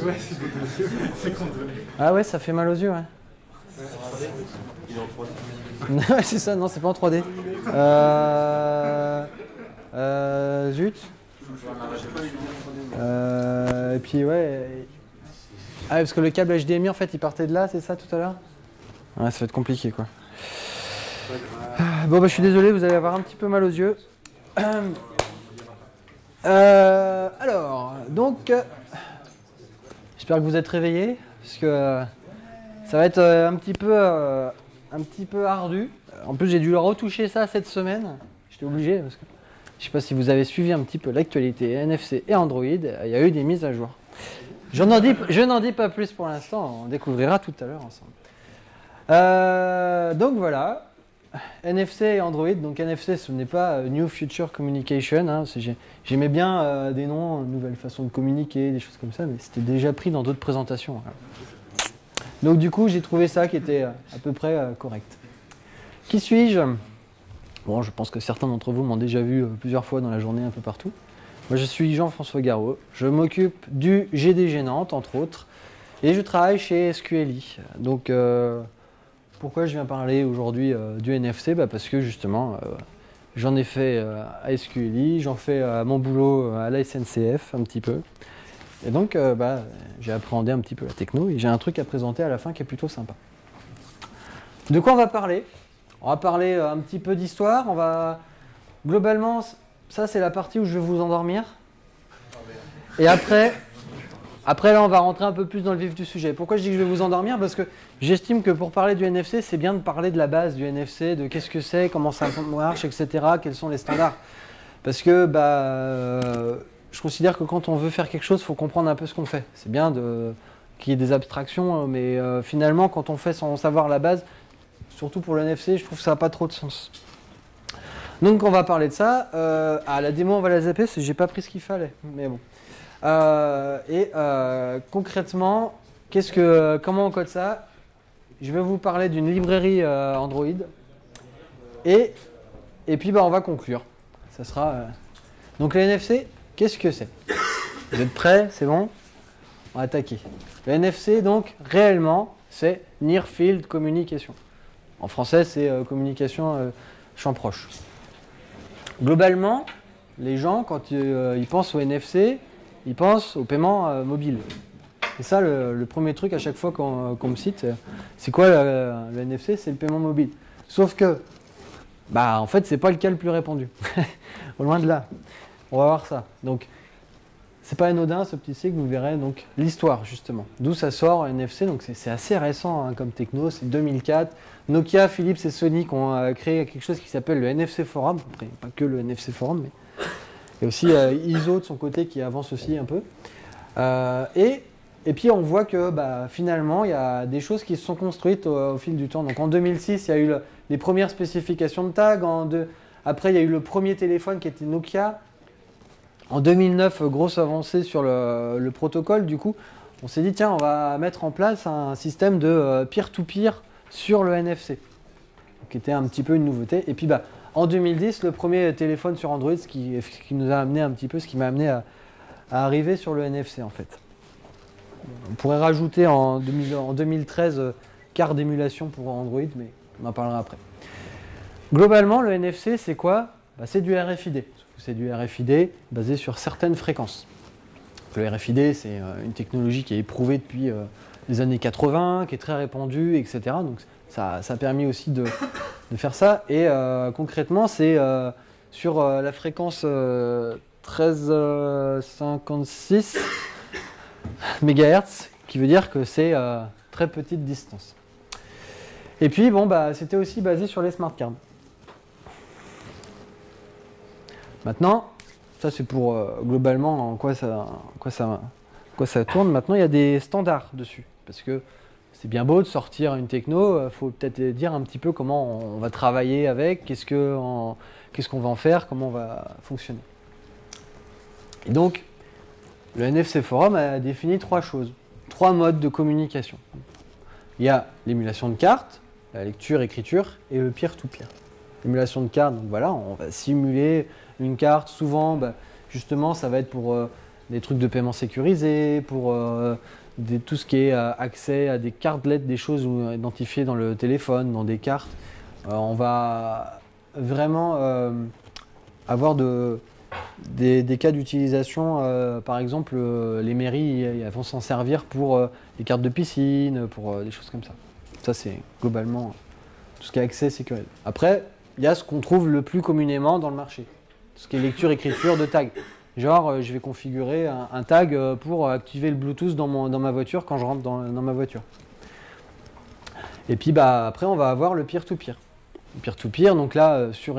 Ouais, c'est contre. Ah ouais, ça fait mal aux yeux, ouais. Il est en 3D. Ouais, c'est ça, non, c'est pas en 3D. Zut. Et puis ouais. Ah, parce que le câble HDMI, en fait, il partait de là, c'est ça, tout à l'heure? Ouais, ça va être compliqué, quoi. Bon, bah, je suis désolé, vous allez avoir un petit peu mal aux yeux. Alors, donc, j'espère que vous êtes réveillés, parce que ça va être un petit peu ardu. En plus, j'ai dû retoucher ça cette semaine. J'étais obligé, parce que je ne sais pas si vous avez suivi un petit peu l'actualité NFC et Android. Il y a eu des mises à jour. Je n'en dis pas plus pour l'instant, on découvrira tout à l'heure ensemble. Donc voilà, NFC et Android. Donc NFC, ce n'est pas New Future Communication. Hein, j'aimais bien des noms, nouvelles façons de communiquer, des choses comme ça, mais c'était déjà pris dans d'autres présentations. Voilà. Donc du coup, j'ai trouvé ça qui était à peu près correct. Qui suis-je? Bon, je pense que certains d'entre vous m'ont déjà vu plusieurs fois dans la journée, un peu partout. Moi, je suis Jean-François Garot. Je m'occupe du GDG Nantes, entre autres, et je travaille chez SQLi. Donc, pourquoi je viens parler aujourd'hui du NFC? Parce que justement, j'en ai fait à SQLi, j'en fais à mon boulot à la SNCF un petit peu. Et donc, j'ai appréhendé un petit peu la techno et j'ai un truc à présenter à la fin qui est plutôt sympa. De quoi on va parler? On va parler un petit peu d'histoire. On va globalement, ça c'est la partie où je vais vous endormir. Et après là, on va rentrer un peu plus dans le vif du sujet. Pourquoi je dis que je vais vous endormir? Parce que j'estime que pour parler du NFC, c'est bien de parler de la base du NFC, de qu'est-ce que c'est, comment ça marche, etc. Quels sont les standards. Parce que je considère que quand on veut faire quelque chose, il faut comprendre un peu ce qu'on fait. C'est bien qu'il y ait des abstractions, mais finalement, quand on fait sans savoir la base, surtout pour le NFC, je trouve que ça n'a pas trop de sens. Donc on va parler de ça. La démo, on va la zapper, parce que j'ai pas pris ce qu'il fallait. Mais bon. Concrètement, comment on code ça? Je vais vous parler d'une librairie Android. Et puis on va conclure. Ça sera. Donc le NFC, qu'est-ce que c'est? Vous êtes prêts? C'est bon? On va attaquer. Le NFC, donc, réellement, c'est Near Field Communication. En français, c'est communication champ proche. Globalement, les gens, quand ils pensent au NFC, ils pensent au paiement mobile. C'est ça le premier truc à chaque fois qu'on me cite. C'est quoi le NFC? C'est le paiement mobile. Sauf que, en fait, c'est pas le cas le plus répandu. Loin de là. On va voir ça. Donc, c'est pas anodin ce petit cycle, vous verrez donc l'histoire justement. D'où ça sort NFC, donc c'est assez récent hein, comme techno, c'est 2004. Nokia, Philips et Sony ont créé quelque chose qui s'appelle le NFC Forum. Après, pas que le NFC Forum, mais il y a aussi ISO de son côté qui avance aussi un peu. Et puis on voit que finalement il y a des choses qui se sont construites au fil du temps. Donc en 2006, il y a eu les premières spécifications de tag. Après, il y a eu le premier téléphone qui était Nokia. En 2009, grosse avancée sur le protocole. Du coup, on s'est dit, tiens, on va mettre en place un système de peer-to-peer sur le NFC, qui était un petit peu une nouveauté. Et puis, en 2010, le premier téléphone sur Android, ce qui nous a amené un petit peu, ce qui m'a amené à arriver sur le NFC, en fait. On pourrait rajouter en 2013 carte d'émulation pour Android, mais on en parlera après. Globalement, le NFC, c'est quoi? C'est du RFID. C'est du RFID basé sur certaines fréquences. Le RFID, c'est une technologie qui est éprouvée depuis les années 80, qui est très répandue, etc. Donc ça a permis aussi de faire ça. Et concrètement, c'est sur la fréquence 1356 MHz, qui veut dire que c'est très petite distance. Et puis, c'était aussi basé sur les smart cards. Maintenant, ça c'est pour globalement en quoi ça tourne. Maintenant, il y a des standards dessus. Parce que c'est bien beau de sortir une techno, il faut peut-être dire un petit peu comment on va travailler avec, qu'est-ce qu'on va en faire, comment on va fonctionner. Et donc, le NFC Forum a défini trois choses, trois modes de communication. Il y a l'émulation de cartes, la lecture, écriture et le peer-to-peer. L'émulation de carte, donc voilà, on va simuler une carte. Souvent, justement, ça va être pour des trucs de paiement sécurisés, pour tout ce qui est accès à des cartes LED, des choses identifiées dans le téléphone, dans des cartes. On va vraiment avoir des cas d'utilisation. Par exemple, les mairies elles vont s'en servir pour les cartes de piscine, pour des choses comme ça. Ça, c'est globalement tout ce qui est accès sécurisé. Après, il y a ce qu'on trouve le plus communément dans le marché. Tout ce qui est lecture-écriture de tag. Genre, je vais configurer un tag pour activer le Bluetooth dans ma voiture quand je rentre dans ma voiture. Et puis après, on va avoir le peer-to-peer. Le peer-to-peer, donc là, sur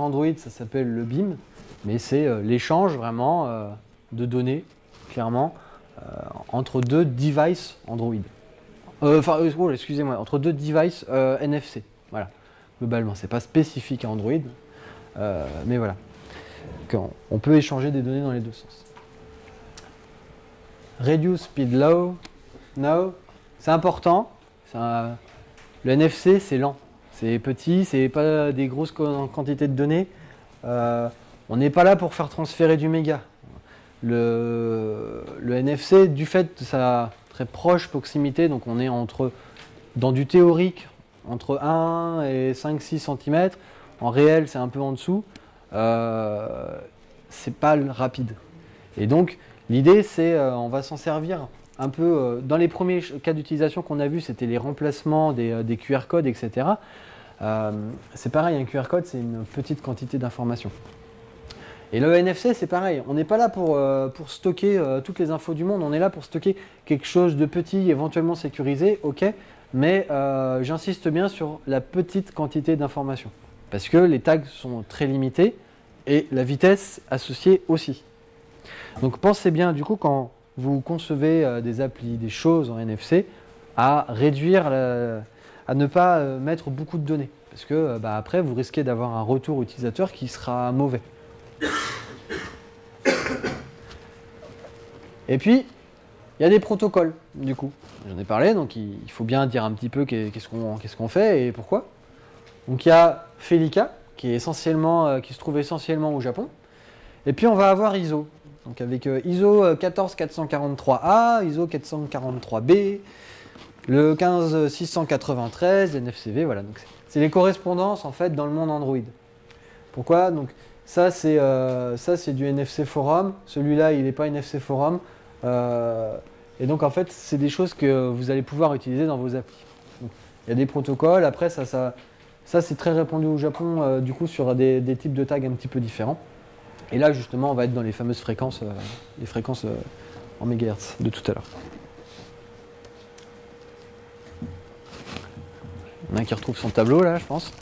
Android, ça s'appelle le BIM, mais c'est l'échange vraiment de données, clairement, entre deux devices Android. Excusez-moi, entre deux devices NFC. Voilà, globalement, c'est pas spécifique à Android, mais voilà. On peut échanger des données dans les deux sens. Reduce speed low, no, c'est important. Le NFC, c'est lent, c'est petit, c'est pas des grosses quantités de données. On n'est pas là pour faire transférer du méga. Le NFC, du fait de sa très proche proximité, donc on est dans du théorique, entre 1 et 5-6 cm. En réel, c'est un peu en dessous. C'est pas rapide. Et donc, l'idée, c'est on va s'en servir un peu. Dans les premiers cas d'utilisation qu'on a vus, c'était les remplacements des QR codes, etc. C'est pareil, un QR code, c'est une petite quantité d'informations. Et le NFC, c'est pareil. On n'est pas là pour stocker toutes les infos du monde. On est là pour stocker quelque chose de petit, éventuellement sécurisé, ok. Mais j'insiste bien sur la petite quantité d'informations. Parce que les tags sont très limités et la vitesse associée aussi. Donc pensez bien, du coup, quand vous concevez des applis, des choses en NFC, à réduire, à ne pas mettre beaucoup de données. Parce que après, vous risquez d'avoir un retour utilisateur qui sera mauvais. Et puis, il y a des protocoles, du coup. J'en ai parlé, donc il faut bien dire un petit peu qu'est-ce qu'on fait et pourquoi. Donc il y a Felica, qui se trouve essentiellement au Japon. Et puis on va avoir ISO. Donc avec ISO 14443A, ISO 443B, le 15693, NFCV, voilà. Donc c'est les correspondances en fait dans le monde Android. Pourquoi? Donc ça c'est du NFC Forum. Celui-là il n'est pas NFC Forum. Et donc en fait c'est des choses que vous allez pouvoir utiliser dans vos applis. Donc, il y a des protocoles. Après ça c'est très répandu au Japon, du coup, sur des types de tags un petit peu différents. Et là, justement, on va être dans les fameuses fréquences, les fréquences en mégahertz de tout à l'heure. Il y en a qui retrouve son tableau, là, je pense.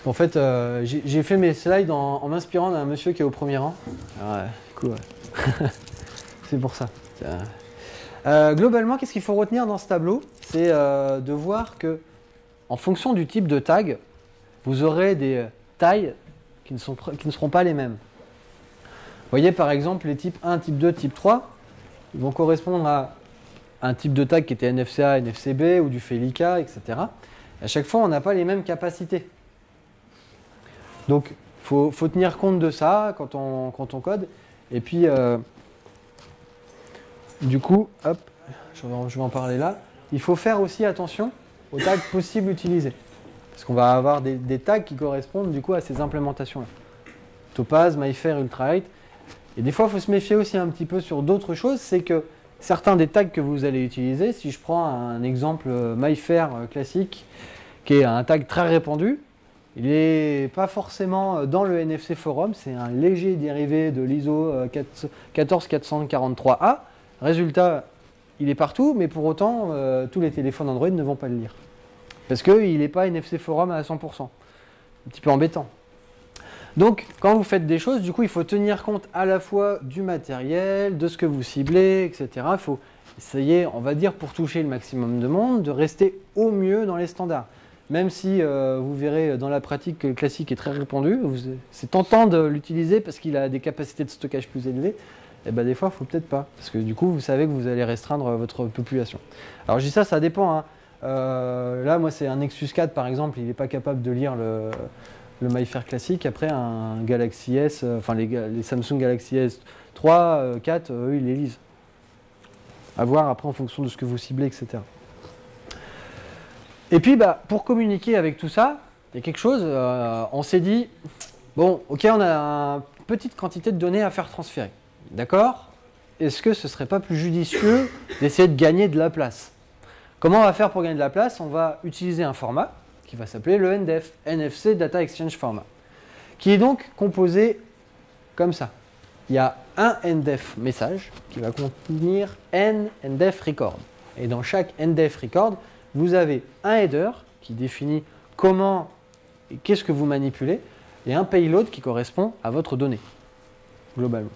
En fait, j'ai fait mes slides en m'inspirant d'un monsieur qui est au premier rang. Alors, du coup, c'est pour ça. Globalement, qu'est-ce qu'il faut retenir dans ce tableau? C'est de voir que en fonction du type de tag, vous aurez des tailles qui ne seront pas les mêmes. Vous voyez par exemple les types 1, type 2, type 3, ils vont correspondre à un type de tag qui était NFCA, NFCB ou du Felica, etc. Et à chaque fois, on n'a pas les mêmes capacités. Donc, il faut tenir compte de ça quand on code. Et puis, du coup, hop, je vais en parler là. Il faut faire aussi attention aux tags possibles utilisés. Parce qu'on va avoir des tags qui correspondent du coup à ces implémentations-là. Topaz, MyFair, Ultralight. Et des fois, il faut se méfier aussi un petit peu sur d'autres choses. C'est que certains des tags que vous allez utiliser, si je prends un exemple MyFair classique, qui est un tag très répandu, il n'est pas forcément dans le NFC Forum. C'est un léger dérivé de l'ISO 14443A. Résultat, il est partout, mais pour autant, tous les téléphones Android ne vont pas le lire. Parce qu'il n'est pas NFC Forum à 100%. Un petit peu embêtant. Donc, quand vous faites des choses, du coup, il faut tenir compte à la fois du matériel, de ce que vous ciblez, etc. Il faut essayer, on va dire, pour toucher le maximum de monde, de rester au mieux dans les standards. Même si vous verrez dans la pratique que le classique est très répandu, c'est tentant de l'utiliser parce qu'il a des capacités de stockage plus élevées. Et ben des fois, il ne faut peut-être pas. Parce que du coup, vous savez que vous allez restreindre votre population. Alors, je dis ça, ça dépend. Hein. Là, moi, c'est un Nexus 4, par exemple, il n'est pas capable de lire le MyFair classique. Après, un Galaxy S, enfin les Samsung Galaxy S3, 4, eux, ils les lisent. À voir après en fonction de ce que vous ciblez, etc. Et puis, pour communiquer avec tout ça, il y a quelque chose, on s'est dit, bon, ok, on a une petite quantité de données à faire transférer. D'accord? Est-ce que ce ne serait pas plus judicieux d'essayer de gagner de la place? Comment on va faire pour gagner de la place? On va utiliser un format qui va s'appeler le NDEF, NFC Data Exchange Format, qui est donc composé comme ça. Il y a un NDEF message qui va contenir N NDEF record. Et dans chaque NDEF record, vous avez un header qui définit comment et qu'est-ce que vous manipulez, et un payload qui correspond à votre donnée, globalement.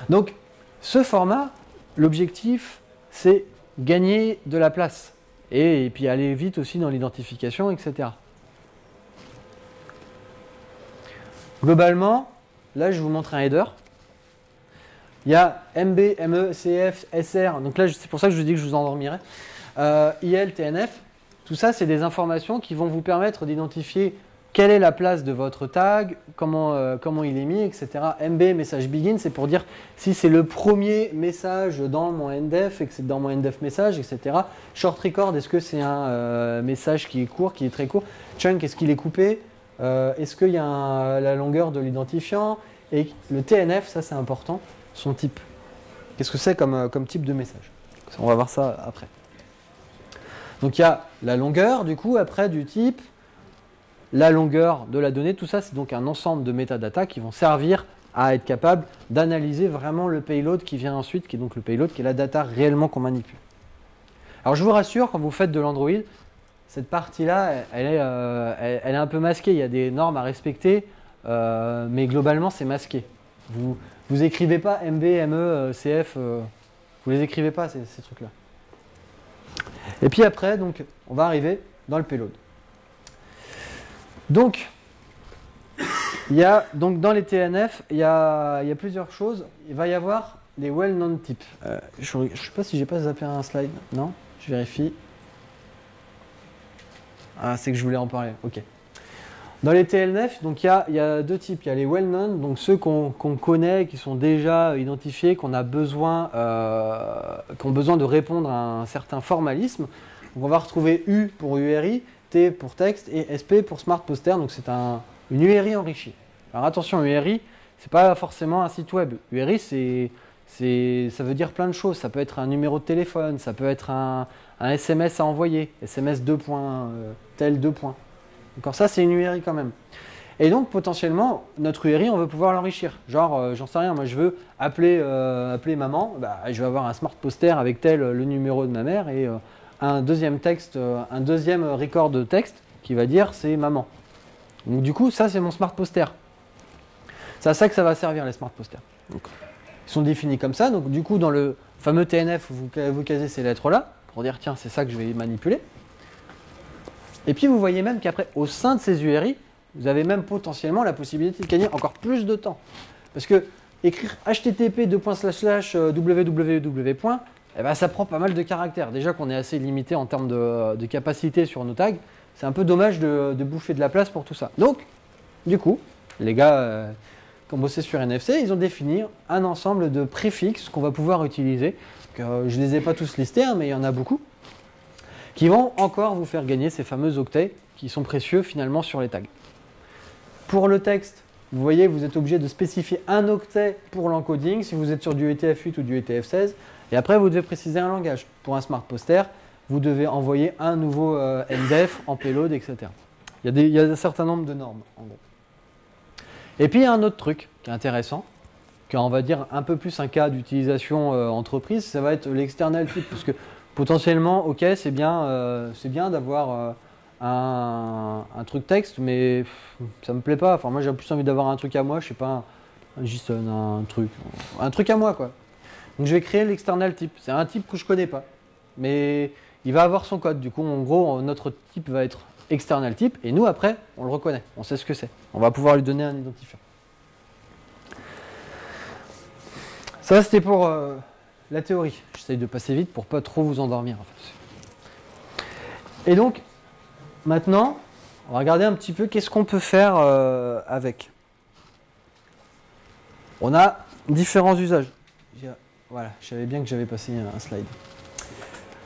Donc, ce format, l'objectif, c'est gagner de la place, et puis aller vite aussi dans l'identification, etc. Globalement, là, je vous montre un header. Il y a MB, ME, CF, SR, donc là, c'est pour ça que je vous dis que je vous endormirai. IL, TNF, tout ça, c'est des informations qui vont vous permettre d'identifier quelle est la place de votre tag, comment il est mis, etc. MB, message begin, c'est pour dire si c'est le premier message dans mon NDEF et que c'est dans mon NDEF message, etc. Short record, est-ce que c'est un message qui est court, qui est très court? Chunk, est-ce qu'il est coupé? Est-ce qu'il y a la longueur de l'identifiant? Et le TNF, ça c'est important, son type. Qu'est-ce que c'est comme type de message? On va voir ça après. Donc il y a la longueur, du coup, après du type, la longueur de la donnée, tout ça, c'est donc un ensemble de métadatas qui vont servir à être capable d'analyser vraiment le payload qui vient ensuite, qui est donc le payload, qui est la data réellement qu'on manipule. Alors je vous rassure, quand vous faites de l'Android, cette partie-là, elle est un peu masquée, il y a des normes à respecter, mais globalement, c'est masqué. Vous écrivez pas MB, ME, CF, vous les écrivez pas, ces trucs-là. Et puis après, donc, on va arriver dans le payload. Donc, dans les TNF, il y a plusieurs choses. Il va y avoir les well-known types. Je ne sais pas si j'ai pas zappé un slide. Non? Je vérifie. Ah, c'est que je voulais en parler. Ok. Dans les TLNF, donc il y a deux types. Il y a les well-known, donc ceux qu'on connaît, qui sont déjà identifiés, qui ont besoin de répondre à un certain formalisme. Donc on va retrouver U pour URI, T pour texte et SP pour Smart Poster. Donc c'est une URI enrichie. Alors attention, URI, c'est pas forcément un site web. URI, ça veut dire plein de choses. Ça peut être un numéro de téléphone, ça peut être un SMS à envoyer, SMS 2 points, tel 2 points. Donc ça, c'est une URI quand même. Et donc, potentiellement, notre URI, on veut pouvoir l'enrichir. Genre, j'en sais rien, moi je veux appeler maman, je vais avoir un Smart Poster avec le numéro de ma mère et un deuxième texte, un deuxième record de texte qui va dire c'est maman. Donc du coup, ça c'est mon Smart Poster. C'est à ça que ça va servir les Smart Posters. Donc, ils sont définis comme ça. Donc du coup, dans le fameux TNF, vous casez ces lettres-là pour dire tiens, c'est ça que je vais manipuler. Et puis vous voyez même qu'après, au sein de ces URI, vous avez même potentiellement la possibilité de gagner encore plus de temps. Parce que écrire http://www, ça prend pas mal de caractères. Déjà qu'on est assez limité en termes de capacité sur nos tags, c'est un peu dommage de bouffer de la place pour tout ça. Donc, du coup, les gars qui ont bossé sur NFC, ils ont défini un ensemble de préfixes qu'on va pouvoir utiliser. Je ne les ai pas tous listés, mais il y en a beaucoup, qui vont encore vous faire gagner ces fameux octets qui sont précieux finalement sur les tags. Pour le texte, vous voyez, vous êtes obligé de spécifier un octet pour l'encoding si vous êtes sur du UTF-8 ou du UTF-16. Et après, vous devez préciser un langage. Pour un Smart Poster, vous devez envoyer un nouveau NDEF en payload, etc. Il y a un certain nombre de normes, en gros. Et puis, il y a un autre truc qui est intéressant, qui est, on va dire, un peu plus un cas d'utilisation entreprise, ça va être l'external type. Parce que potentiellement, ok, c'est bien d'avoir un truc texte, mais ça me plaît pas. Enfin, moi, j'ai plus envie d'avoir un truc à moi, je sais pas, juste un truc à moi, quoi. Donc, je vais créer l'external type. C'est un type que je connais pas, mais il va avoir son code. Du coup, en gros, notre type va être external type, et nous, après, on le reconnaît, on sait ce que c'est. On va pouvoir lui donner un identifiant. Ça, c'était pour la théorie. J'essaye de passer vite pour pas trop vous endormir. En fait. Et donc, maintenant, On va regarder un petit peu qu'est-ce qu'on peut faire avec. On a différents usages. Voilà, je savais bien que j'avais passé un slide.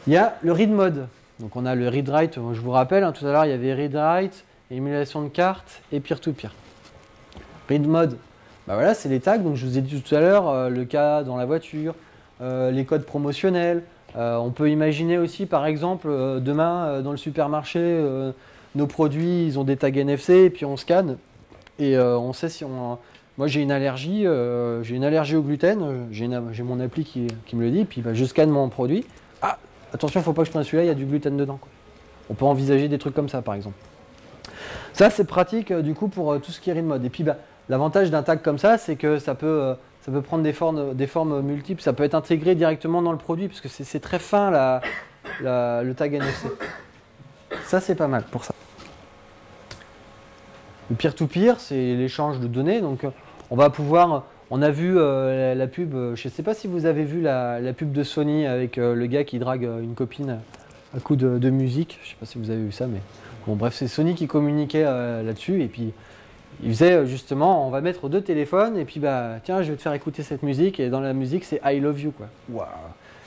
Il y a le read mode. Donc on a le read write, je vous rappelle, hein, tout à l'heure il y avait read write, émulation de cartes et peer-to-peer. Read mode, bah voilà, c'est les tags, donc je vous ai dit tout à l'heure, le cas dans la voiture, les codes promotionnels. On peut imaginer aussi par exemple, demain dans le supermarché, nos produits ils ont des tags NFC et puis on scanne et on sait si on... Moi j'ai une allergie au gluten, j'ai mon appli qui me le dit, puis bah, je scanne mon produit. Ah, attention, il ne faut pas que je prenne celui-là, il y a du gluten dedans, quoi. On peut envisager des trucs comme ça, par exemple. Ça, c'est pratique, du coup, pour tout ce qui est read mode. Et puis, bah, l'avantage d'un tag comme ça, c'est que ça peut prendre des formes multiples. Ça peut être intégré directement dans le produit, parce que c'est très fin, le tag NFC. Ça, c'est pas mal pour ça. Le peer-to-peer, c'est l'échange de données. Donc, on va pouvoir... On a vu la pub, je ne sais pas si vous avez vu la pub de Sony avec le gars qui drague une copine à coup de musique. Je ne sais pas si vous avez vu ça, mais bon, bref, c'est Sony qui communiquait là-dessus. Et puis, il faisait justement, on va mettre 2 téléphones et puis, bah, tiens, je vais te faire écouter cette musique. Et dans la musique, c'est I love you, quoi. Waouh,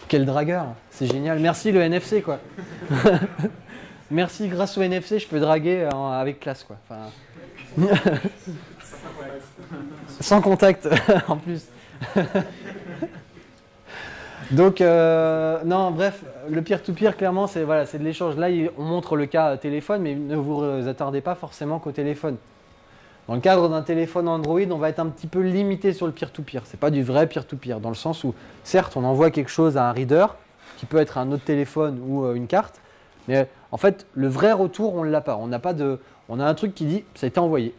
quel dragueur, c'est génial. Merci le NFC, quoi. Merci, grâce au NFC, je peux draguer avec classe, quoi. Enfin... Sans contact, en plus. Donc, non, bref, le peer-to-peer, clairement, c'est voilà, de l'échange. Là, on montre le cas téléphone, mais ne vous attardez pas forcément qu'au téléphone. Dans le cadre d'un téléphone Android, on va être un petit peu limité sur le peer-to-peer. Ce n'est pas du vrai peer-to-peer, dans le sens où, certes, on envoie quelque chose à un reader, qui peut être un autre téléphone ou une carte, mais en fait, le vrai retour, on ne l'a pas. On a un truc qui dit « ça a été envoyé ».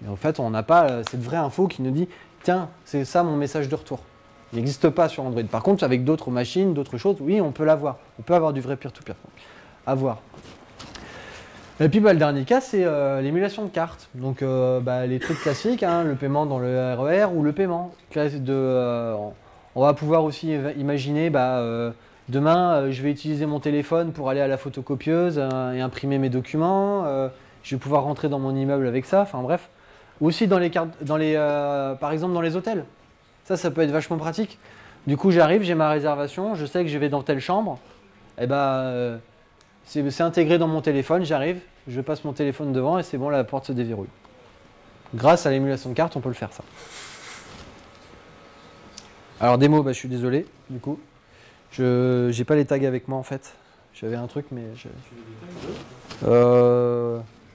Et en fait, on n'a pas cette vraie info qui nous dit « tiens, c'est ça mon message de retour ». Il n'existe pas sur Android. Par contre, avec d'autres machines, d'autres choses, oui, on peut l'avoir. On peut avoir du vrai peer-to-peer. À voir. Et puis, bah, le dernier cas, c'est l'émulation de cartes. Donc, les trucs classiques, hein, le paiement dans le RER ou le paiement. On va pouvoir aussi imaginer, demain, je vais utiliser mon téléphone pour aller à la photocopieuse et imprimer mes documents. Je vais pouvoir rentrer dans mon immeuble avec ça. Enfin, bref. Ou aussi dans les cartes, par exemple dans les hôtels. Ça peut être vachement pratique. Du coup, j'arrive, j'ai ma réservation, je sais que je vais dans telle chambre. Et c'est intégré dans mon téléphone, j'arrive, je passe mon téléphone devant et c'est bon, la porte se déverrouille. Grâce à l'émulation de carte, on peut le faire ça. Alors démo, je suis désolé, du coup. Je n'ai pas les tags avec moi en fait. J'avais un truc, mais...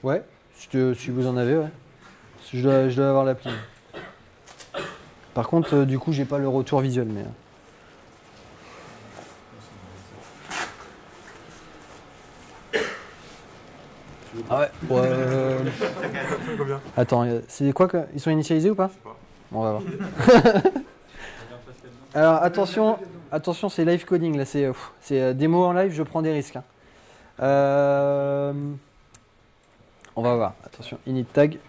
Ouais, si vous en avez, ouais. Je dois avoir l'appli. Par contre, du coup, j'ai pas le retour visuel, mais... Ah ouais. Attends, c'est quoi que... Ils sont initialisés ou pas? Bon, on va voir. Alors attention, c'est live coding là, c'est démo en live, je prends des risques. Hein. On va voir. Attention, init tag.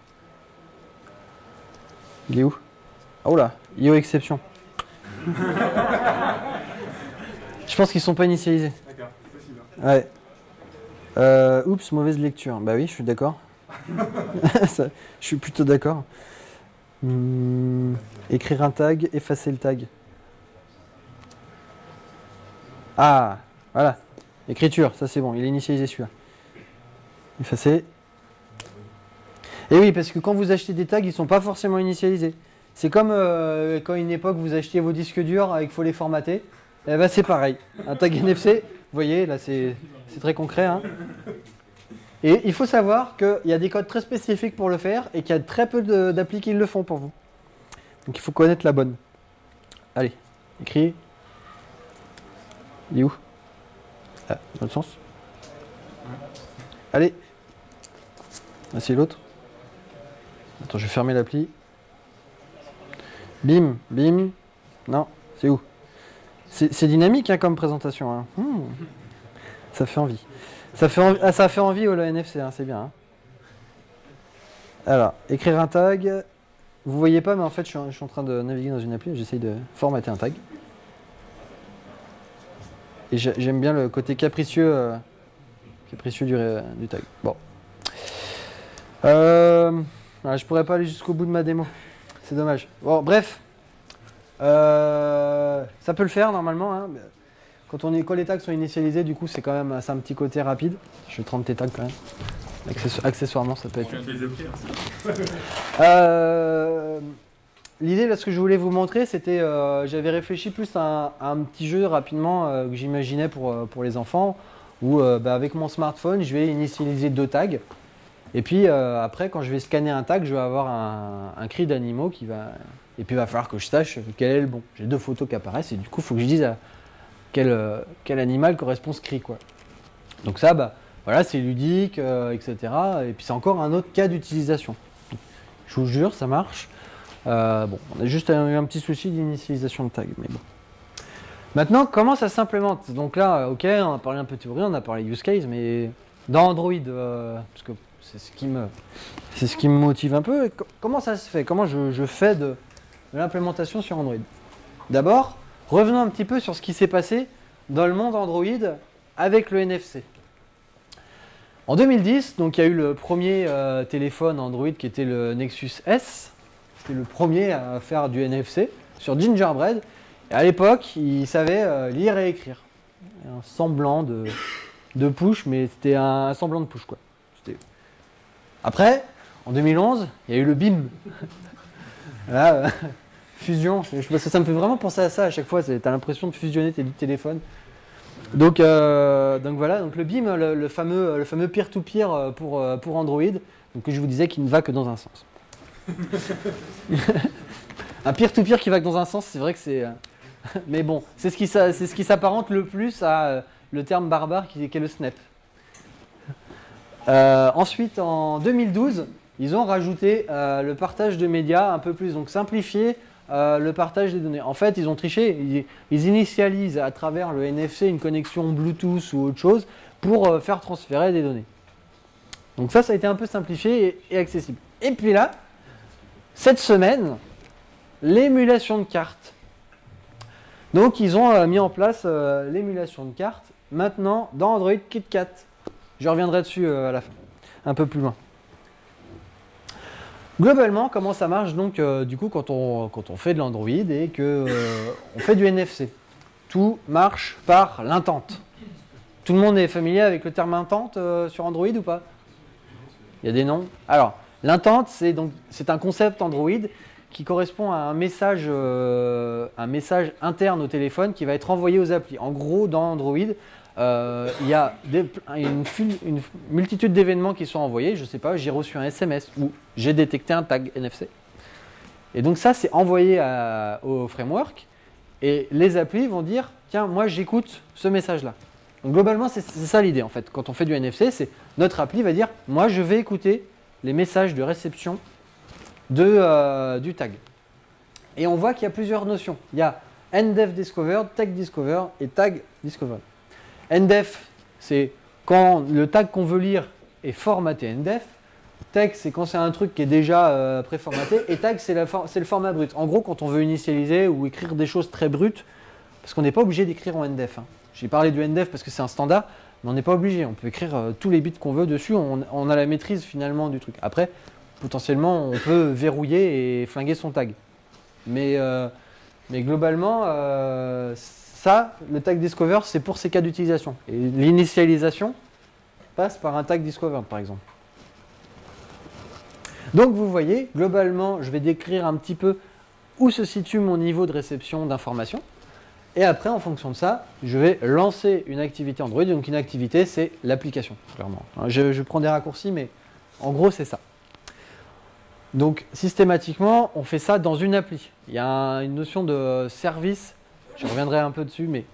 Il est où? Oh là, IO exception. Je pense qu'ils sont pas initialisés. D'accord, c'est possible. Ouais. Oups, mauvaise lecture. Bah oui, je suis d'accord. Je suis plutôt d'accord. Écrire un tag, effacer le tag. Ah, voilà. Écriture, ça c'est bon, il est initialisé celui-là. Effacer. Et oui, parce que quand vous achetez des tags, ils ne sont pas forcément initialisés. C'est comme quand à une époque vous achetiez vos disques durs et qu'il faut les formater. Eh ben, c'est pareil. Un tag NFC, vous voyez, là c'est très concret. Hein. Et il faut savoir qu'il y a des codes très spécifiques pour le faire et qu'il y a très peu d'applis qui le font pour vous. Donc il faut connaître la bonne. Allez, écris. Il est où? Ah, dans le sens. Allez. Ah, c'est l'autre. Attends, je vais fermer l'appli. Bim, bim. Non, c'est où? C'est dynamique hein, comme présentation. Hein. Ça fait envie. Ça fait envie au NFC, hein, c'est bien. Hein. Alors, écrire un tag. Vous voyez pas, mais en fait, je suis en train de naviguer dans une appli. J'essaye de formater un tag. Et j'aime bien le côté capricieux du tag. Bon. Je pourrais pas aller jusqu'au bout de ma démo. C'est dommage. Bon, bref. Ça peut le faire normalement. Hein. Quand les tags sont initialisés, du coup, c'est quand même un petit côté rapide. Je vais 30 tes tags quand même. Accessoirement, ça peut être. L'idée, là, ce que je voulais vous montrer, c'était, j'avais réfléchi plus à un petit jeu rapidement que j'imaginais pour les enfants, où avec mon smartphone, je vais initialiser 2 tags. Et puis après, quand je vais scanner un tag, je vais avoir un cri d'animaux qui va. Et puis il va falloir que je sache quel est le bon. J'ai 2 photos qui apparaissent et du coup, il faut que je dise à quel animal correspond ce cri, quoi. Donc ça, voilà, c'est ludique, etc. Et puis c'est encore un autre cas d'utilisation. Je vous jure, ça marche. On a juste eu un petit souci d'initialisation de tag, mais bon. Maintenant, comment ça s'implémente? Donc là, ok, on a parlé un peu de théorie, on a parlé use case, mais dans Android, parce que c'est ce qui me motive un peu. Comment ça se fait? Comment je fais de l'implémentation sur Android? D'abord, revenons un petit peu sur ce qui s'est passé dans le monde Android avec le NFC. En 2010, donc il y a eu le premier téléphone Android qui était le Nexus S. C'était le premier à faire du NFC sur Gingerbread. Et à l'époque, il savait lire et écrire. Un semblant de push, mais c'était un semblant de push, quoi. Après, en 2011, il y a eu le BIM. Là, fusion. Ça me fait vraiment penser à ça à chaque fois. Tu as l'impression de fusionner tes téléphones. Donc voilà, donc le BIM, le fameux peer-to-peer pour Android, donc que je vous disais qu'il ne va que dans un sens. Un peer-to-peer qui va que dans un sens, c'est vrai que c'est... Mais bon, c'est ce qui s'apparente le plus à le terme barbare qui est le snap. Ensuite, en 2012, ils ont rajouté le partage de médias un peu plus, donc simplifié le partage des données. En fait, ils ont triché, ils initialisent à travers le NFC une connexion Bluetooth ou autre chose pour faire transférer des données. Donc ça a été un peu simplifié et accessible. Et puis là, cette semaine, l'émulation de cartes. Donc ils ont mis en place l'émulation de cartes maintenant dans Android KitKat. Je reviendrai dessus à la fin, un peu plus loin. Globalement, comment ça marche donc du coup quand on fait de l'Android et que on fait du NFC? Tout marche par l'intente. Tout le monde est familier avec le terme intente sur Android ou pas? Il y a des noms. Alors, l'intente, c'est un concept Android qui correspond à un message interne au téléphone qui va être envoyé aux applis. En gros, dans Android, il y a une multitude d'événements qui sont envoyés. Je ne sais pas, j'ai reçu un SMS ou j'ai détecté un tag NFC. Et donc ça, c'est envoyé au framework. Et les applis vont dire, tiens, moi j'écoute ce message-là. Donc globalement, c'est ça l'idée en fait. Quand on fait du NFC, c'est notre appli va dire, moi je vais écouter les messages de réception du tag. Et on voit qu'il y a plusieurs notions. Il y a NDEF Discovered, Tag Discovered et Tag Discovered. NDEF, c'est quand le tag qu'on veut lire est formaté NDEF. Tag, c'est quand c'est un truc qui est déjà préformaté. Et tag, c'est le format brut. En gros, quand on veut initialiser ou écrire des choses très brutes, parce qu'on n'est pas obligé d'écrire en NDEF. Hein. J'ai parlé du NDEF parce que c'est un standard, mais on n'est pas obligé. On peut écrire tous les bits qu'on veut dessus. On a la maîtrise finalement du truc. Après, potentiellement, on peut verrouiller et flinguer son tag. Mais globalement, ça, le tag Discover, c'est pour ces cas d'utilisation. Et l'initialisation passe par un tag Discover, par exemple. Donc vous voyez, globalement, je vais décrire un petit peu où se situe mon niveau de réception d'informations. Et après, en fonction de ça, je vais lancer une activité Android. Donc une activité, c'est l'application, clairement. Je prends des raccourcis, mais en gros, c'est ça. Donc systématiquement, on fait ça dans une appli. Il y a une notion de service, je reviendrai un peu dessus, mais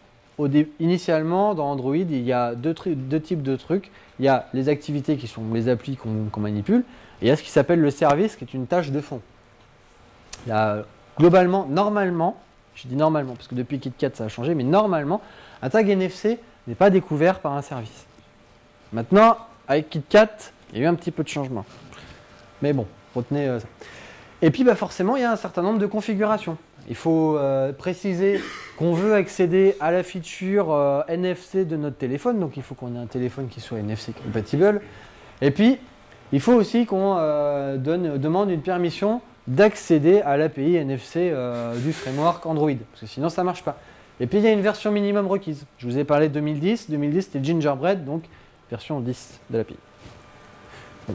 initialement, dans Android, il y a deux types de trucs. Il y a les activités qui sont les applis qu'on manipule, et il y a ce qui s'appelle le service, qui est une tâche de fond. Il y a, globalement, normalement, je dis normalement, parce que depuis KitKat ça a changé, mais normalement, un tag NFC n'est pas découvert par un service. Maintenant, avec KitKat, il y a eu un petit peu de changement. Mais bon, retenez ça. Et puis forcément, il y a un certain nombre de configurations. Il faut préciser qu'on veut accéder à la feature NFC de notre téléphone, donc il faut qu'on ait un téléphone qui soit NFC compatible. Et puis, Il faut aussi qu'on demande une permission d'accéder à l'API NFC du framework Android, parce que sinon ça ne marche pas. Et puis il y a une version minimum requise. Je vous ai parlé de 2010. 2010 c'était Gingerbread, donc version 10 de l'API.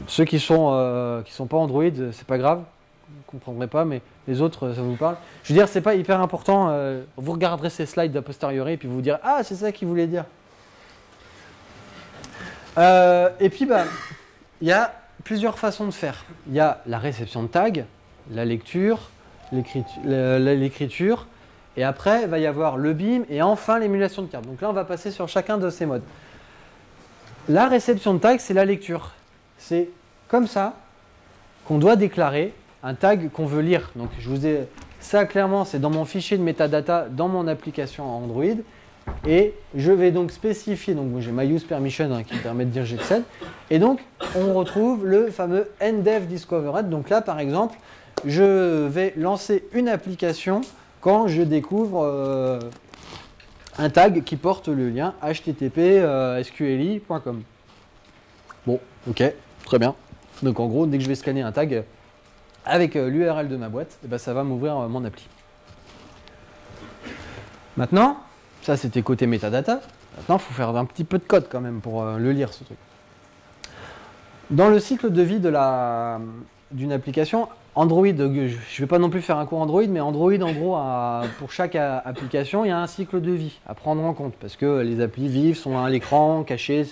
Ceux qui sont pas Android, c'est pas grave, vous ne comprendrez pas, mais les autres, ça vous parle. Je veux dire, c'est pas hyper important. Vous regarderez ces slides a posteriori et puis vous direz « Ah, c'est ça qu'il voulait dire ». Et puis, il y a plusieurs façons de faire. Il y a la réception de tags, la lecture, l'écriture, et après, il va y avoir le BIM et enfin l'émulation de carte. Donc là, on va passer sur chacun de ces modes. La réception de tag, c'est la lecture. C'est comme ça qu'on doit déclarer un tag qu'on veut lire. Donc je vous ai ça clairement, c'est dans mon fichier de metadata dans mon application Android. Et je vais donc spécifier, donc j'ai my use permission qui me permet de dire j'accède. Et donc on retrouve le fameux NDEF discovered. Donc là par exemple, je vais lancer une application quand je découvre un tag qui porte le lien http://sqli.com. Bon, ok, très bien. Donc en gros, dès que je vais scanner un tag avec l'URL de ma boîte, et ben, ça va m'ouvrir mon appli. Maintenant, ça c'était côté metadata. Maintenant, il faut faire un petit peu de code quand même pour le lire ce truc. Dans le cycle de vie d'une application, Android, je ne vais pas non plus faire un cours Android, mais Android, en gros, pour chaque application, il y a un cycle de vie à prendre en compte, parce que les applis vivent, sont à l'écran, cachées,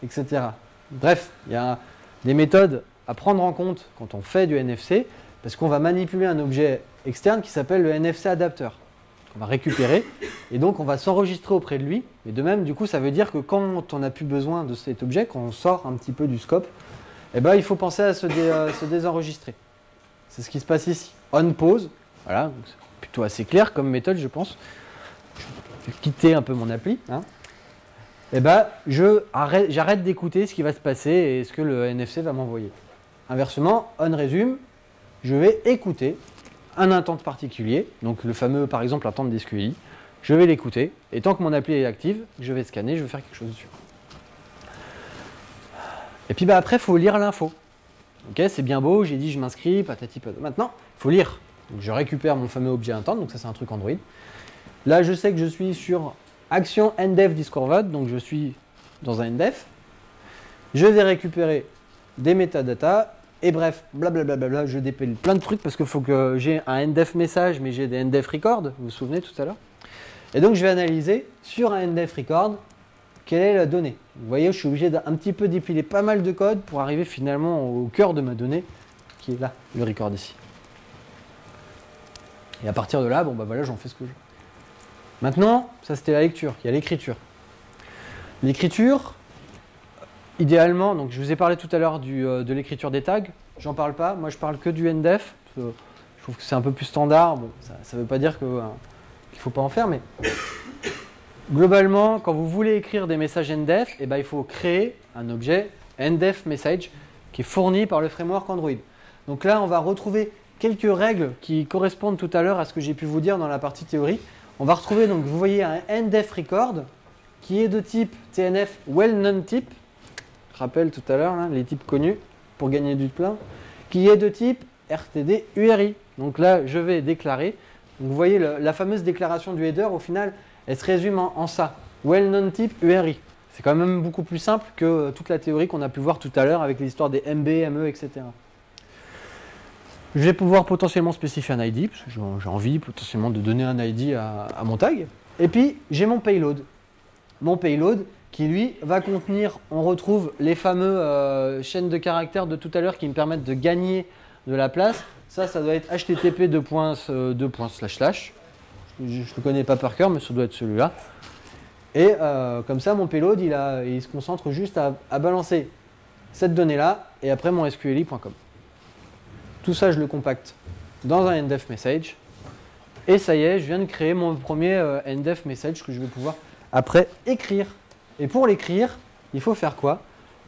etc. Bref, il y a des méthodes à prendre en compte quand on fait du NFC, parce qu'on va manipuler un objet externe qui s'appelle le NFC adapter. On va récupérer, et donc on va s'enregistrer auprès de lui. Et de même, du coup, ça veut dire que quand on n'a plus besoin de cet objet, quand on sort un petit peu du scope, eh ben, il faut penser à se désenregistrer. C'est ce qui se passe ici. On pause, voilà, c'est plutôt assez clair comme méthode, je pense. Je vais quitter un peu mon appli. Et ben, j'arrête d'écouter ce qui va se passer et ce que le NFC va m'envoyer. Inversement, on résume, je vais écouter un intent particulier, donc le fameux, par exemple, intent de SQLi. Je vais l'écouter, et tant que mon appli est active, je vais scanner, je vais faire quelque chose dessus. Et puis après, il faut lire l'info. Ok, c'est bien beau, j'ai dit je m'inscris, patati patata. Maintenant, il faut lire. Donc, je récupère mon fameux objet intent, donc ça c'est un truc Android. Là, je sais que je suis sur action NDEF discovered, donc je suis dans un NDEF. Je vais récupérer des métadatas, et bref, blablabla, je dépêle plein de trucs parce qu'il faut que j'ai un NDEF message, mais j'ai des NDEF record, vous vous souvenez tout à l'heure. Et donc je vais analyser sur un NDEF record quelle est la donnée. Vous voyez, je suis obligé d'un petit peu dépiler pas mal de code pour arriver finalement au cœur de ma donnée, qui est là, le record ici. Et à partir de là, bon bah voilà, j'en fais ce que je veux. Maintenant, ça c'était la lecture, il y a l'écriture. L'écriture, idéalement, donc je vous ai parlé tout à l'heure de l'écriture des tags, j'en parle pas, moi je parle que du NDEF, je trouve que c'est un peu plus standard, bon, ça veut pas dire qu'il ne faut pas en faire, mais globalement, quand vous voulez écrire des messages NDEF, eh ben, il faut créer un objet NDEF message qui est fourni par le framework Android. Donc là, on va retrouver quelques règles qui correspondent tout à l'heure à ce que j'ai pu vous dire dans la partie théorie. On va retrouver, donc vous voyez, un NDEF record qui est de type TNF well-known type. Je rappelle tout à l'heure les types connus pour gagner du plein, qui est de type RTD URI. Donc là, je vais déclarer. Donc vous voyez, la fameuse déclaration du header, au final, elle se résume en ça. Well-known type URI. C'est quand même beaucoup plus simple que toute la théorie qu'on a pu voir tout à l'heure avec l'histoire des MB, ME, etc. Je vais pouvoir potentiellement spécifier un ID, parce que j'ai envie potentiellement de donner un ID à mon tag. Et puis, j'ai mon payload. Mon payload qui, lui, va contenir, on retrouve les fameux chaînes de caractères de tout à l'heure qui me permettent de gagner de la place. Ça doit être http://. Je ne le connais pas par cœur, mais ça doit être celui-là. Et comme ça, mon payload, il se concentre juste à balancer cette donnée-là et après mon sqli.com. Tout ça, je le compacte dans un NDEF message. Et ça y est, je viens de créer mon premier NDEF message que je vais pouvoir après écrire. Et pour l'écrire, il faut faire quoi?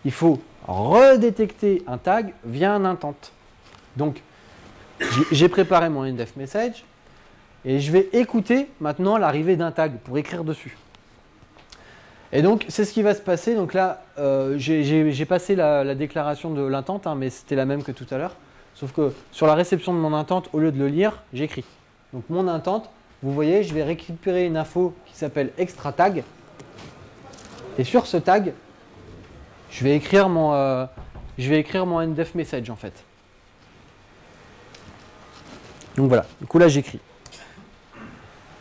Il faut redétecter un tag via un intent. Donc, j'ai préparé mon NDEF message. Et je vais écouter maintenant l'arrivée d'un tag pour écrire dessus. Et donc, c'est ce qui va se passer. Donc là, j'ai passé la déclaration de l'intente, hein, mais c'était la même que tout à l'heure. Sauf que sur la réception de mon intente, au lieu de le lire, j'écris. Donc mon intente, vous voyez, je vais récupérer une info qui s'appelle extra tag. Et sur ce tag, je vais écrire mon ndef message en fait. Donc voilà, du coup là j'écris.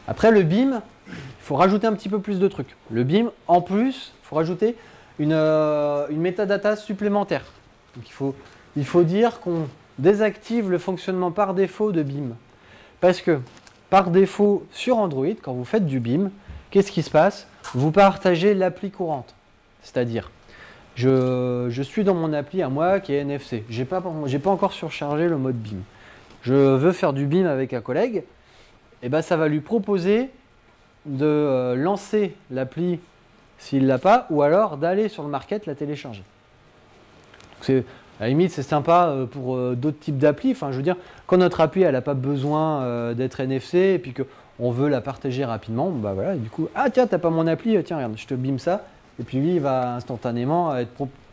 Après le BIM, il faut rajouter un petit peu plus de trucs. Le BIM, en plus, il faut rajouter une metadata supplémentaire. Donc il faut dire qu'on désactive le fonctionnement par défaut de BIM. Parce que par défaut sur Android, quand vous faites du BIM, qu'est-ce qui se passe? Vous partagez l'appli courante. C'est-à-dire, je suis dans mon appli à moi qui est NFC. J'ai pas encore surchargé le mode BIM. Je veux faire du BIM avec un collègue. Et ben ça va lui proposer de lancer l'appli s'il ne l'a pas, ou alors d'aller sur le market la télécharger. À la limite, c'est sympa pour d'autres types d'applis. Enfin, je veux dire, quand notre appli elle n'a pas besoin d'être NFC et puis qu'on veut la partager rapidement, bah voilà, et du coup, ah tiens, t'as pas mon appli, tiens, regarde, je te bim ça. Et puis lui, il va instantanément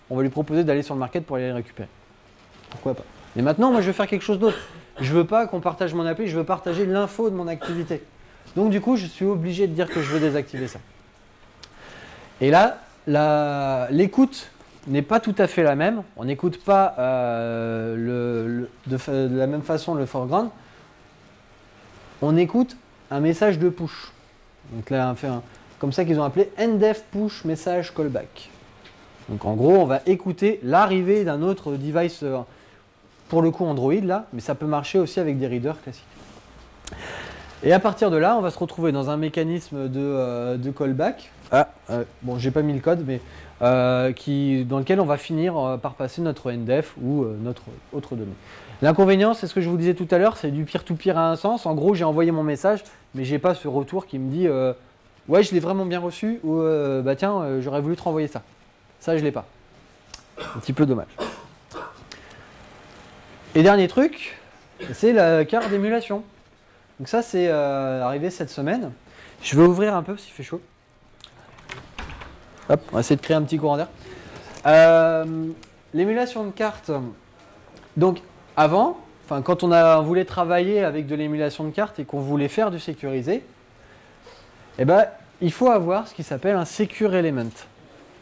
on va lui proposer d'aller sur le market pour aller le récupérer. Pourquoi pas? Mais maintenant, moi, je veux faire quelque chose d'autre. Je veux pas qu'on partage mon appli, je veux partager l'info de mon activité. Donc du coup, je suis obligé de dire que je veux désactiver ça. Et là, l'écoute n'est pas tout à fait la même. On n'écoute pas de la même façon le foreground. On écoute un message de push. Donc là, on fait comme ça qu'ils ont appelé ndef push message callback. Donc en gros, on va écouter l'arrivée d'un autre device, pour le coup Android là, mais ça peut marcher aussi avec des readers classiques. Et à partir de là, on va se retrouver dans un mécanisme de callback. Bon, j'ai pas mis le code, mais dans lequel on va finir par passer notre ndef ou notre autre donnée. L'inconvénient, c'est ce que je vous disais tout à l'heure, c'est du peer-to-peer à un sens. En gros, j'ai envoyé mon message, mais j'ai pas ce retour qui me dit ouais, je l'ai vraiment bien reçu ou bah tiens, j'aurais voulu te renvoyer ça. Ça, je l'ai pas. Un petit peu dommage. Et dernier truc, c'est la carte d'émulation. Donc ça, c'est arrivé cette semaine. Je vais ouvrir un peu parce qu'il fait chaud. Hop, on va essayer de créer un petit courant d'air. L'émulation de carte. Donc avant, quand on voulait travailler avec de l'émulation de carte et qu'on voulait faire du sécurisé, eh ben, il faut avoir ce qui s'appelle un Secure Element,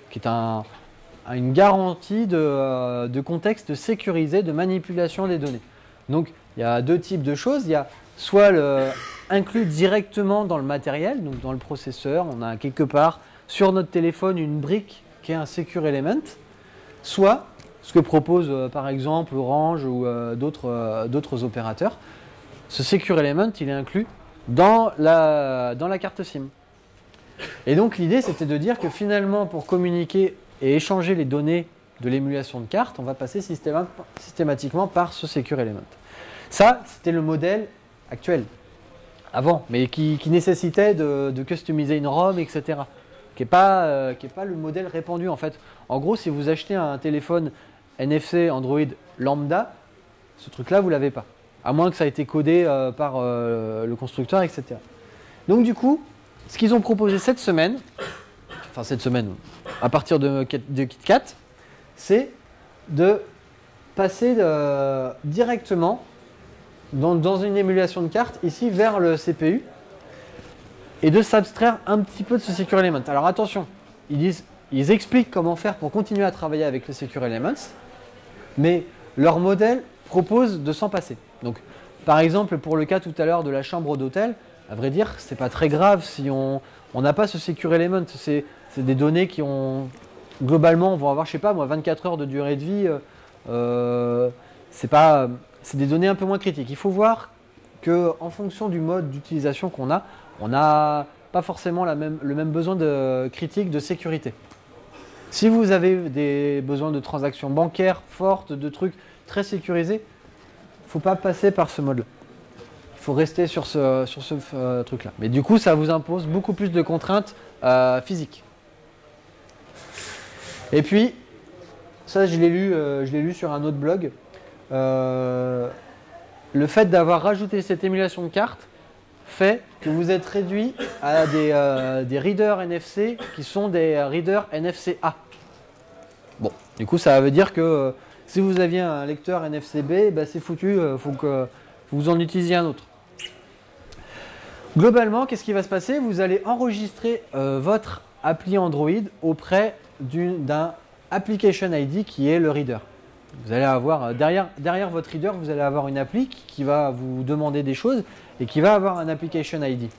qui est une garantie de contexte sécurisé de manipulation des données. Donc il y a deux types de choses. Il y a soit inclus directement dans le matériel, donc dans le processeur, on a quelque part sur notre téléphone une brique qui est un Secure Element, soit ce que propose par exemple Orange ou d'autres opérateurs. Ce Secure Element, il est inclus dans la carte SIM. Et donc l'idée, c'était de dire que finalement, pour communiquer et échanger les données de l'émulation de carte, on va passer systématiquement par ce Secure Element. Ça, c'était le modèle actuel, avant, mais qui nécessitait de customiser une ROM, etc. Qui n'est pas le modèle répandu en fait. En gros, si vous achetez un téléphone NFC Android lambda, ce truc-là, vous ne l'avez pas. À moins que ça ait été codé par le constructeur, etc. Donc du coup, ce qu'ils ont proposé cette semaine, à partir de KitKat, c'est de passer directement dans une émulation de carte, ici, vers le CPU, et de s'abstraire un petit peu de ce Secure Element. Alors attention, ils expliquent comment faire pour continuer à travailler avec le Secure Elements, mais leur modèle propose de s'en passer. Donc, par exemple, pour le cas tout à l'heure de la chambre d'hôtel, à vrai dire, c'est pas très grave si on n'a pas ce Secure Element. C'est des données qui ont, globalement, vont avoir, je sais pas moi, 24 heures de durée de vie. C'est des données un peu moins critiques. Il faut voir qu'en fonction du mode d'utilisation qu'on a, on n'a pas forcément le même besoin de critique de sécurité. Si vous avez des besoins de transactions bancaires fortes, de trucs très sécurisés, il ne faut pas passer par ce mode-là. Il faut rester sur ce truc-là. Mais du coup, ça vous impose beaucoup plus de contraintes physiques. Et puis, ça, je l'ai lu sur un autre blog. Le fait d'avoir rajouté cette émulation de carte fait que vous êtes réduit à des readers NFC qui sont des readers NFC-A. Bon, du coup, ça veut dire que si vous aviez un lecteur NFC-B, bah, c'est foutu, il faut que vous en utilisiez un autre. Globalement, qu'est-ce qui va se passer? Vous allez enregistrer votre appli Android auprès d'un Application ID qui est le reader. Vous allez avoir, derrière votre reader, vous allez avoir une appli qui va vous demander des choses et qui va avoir un Application ID.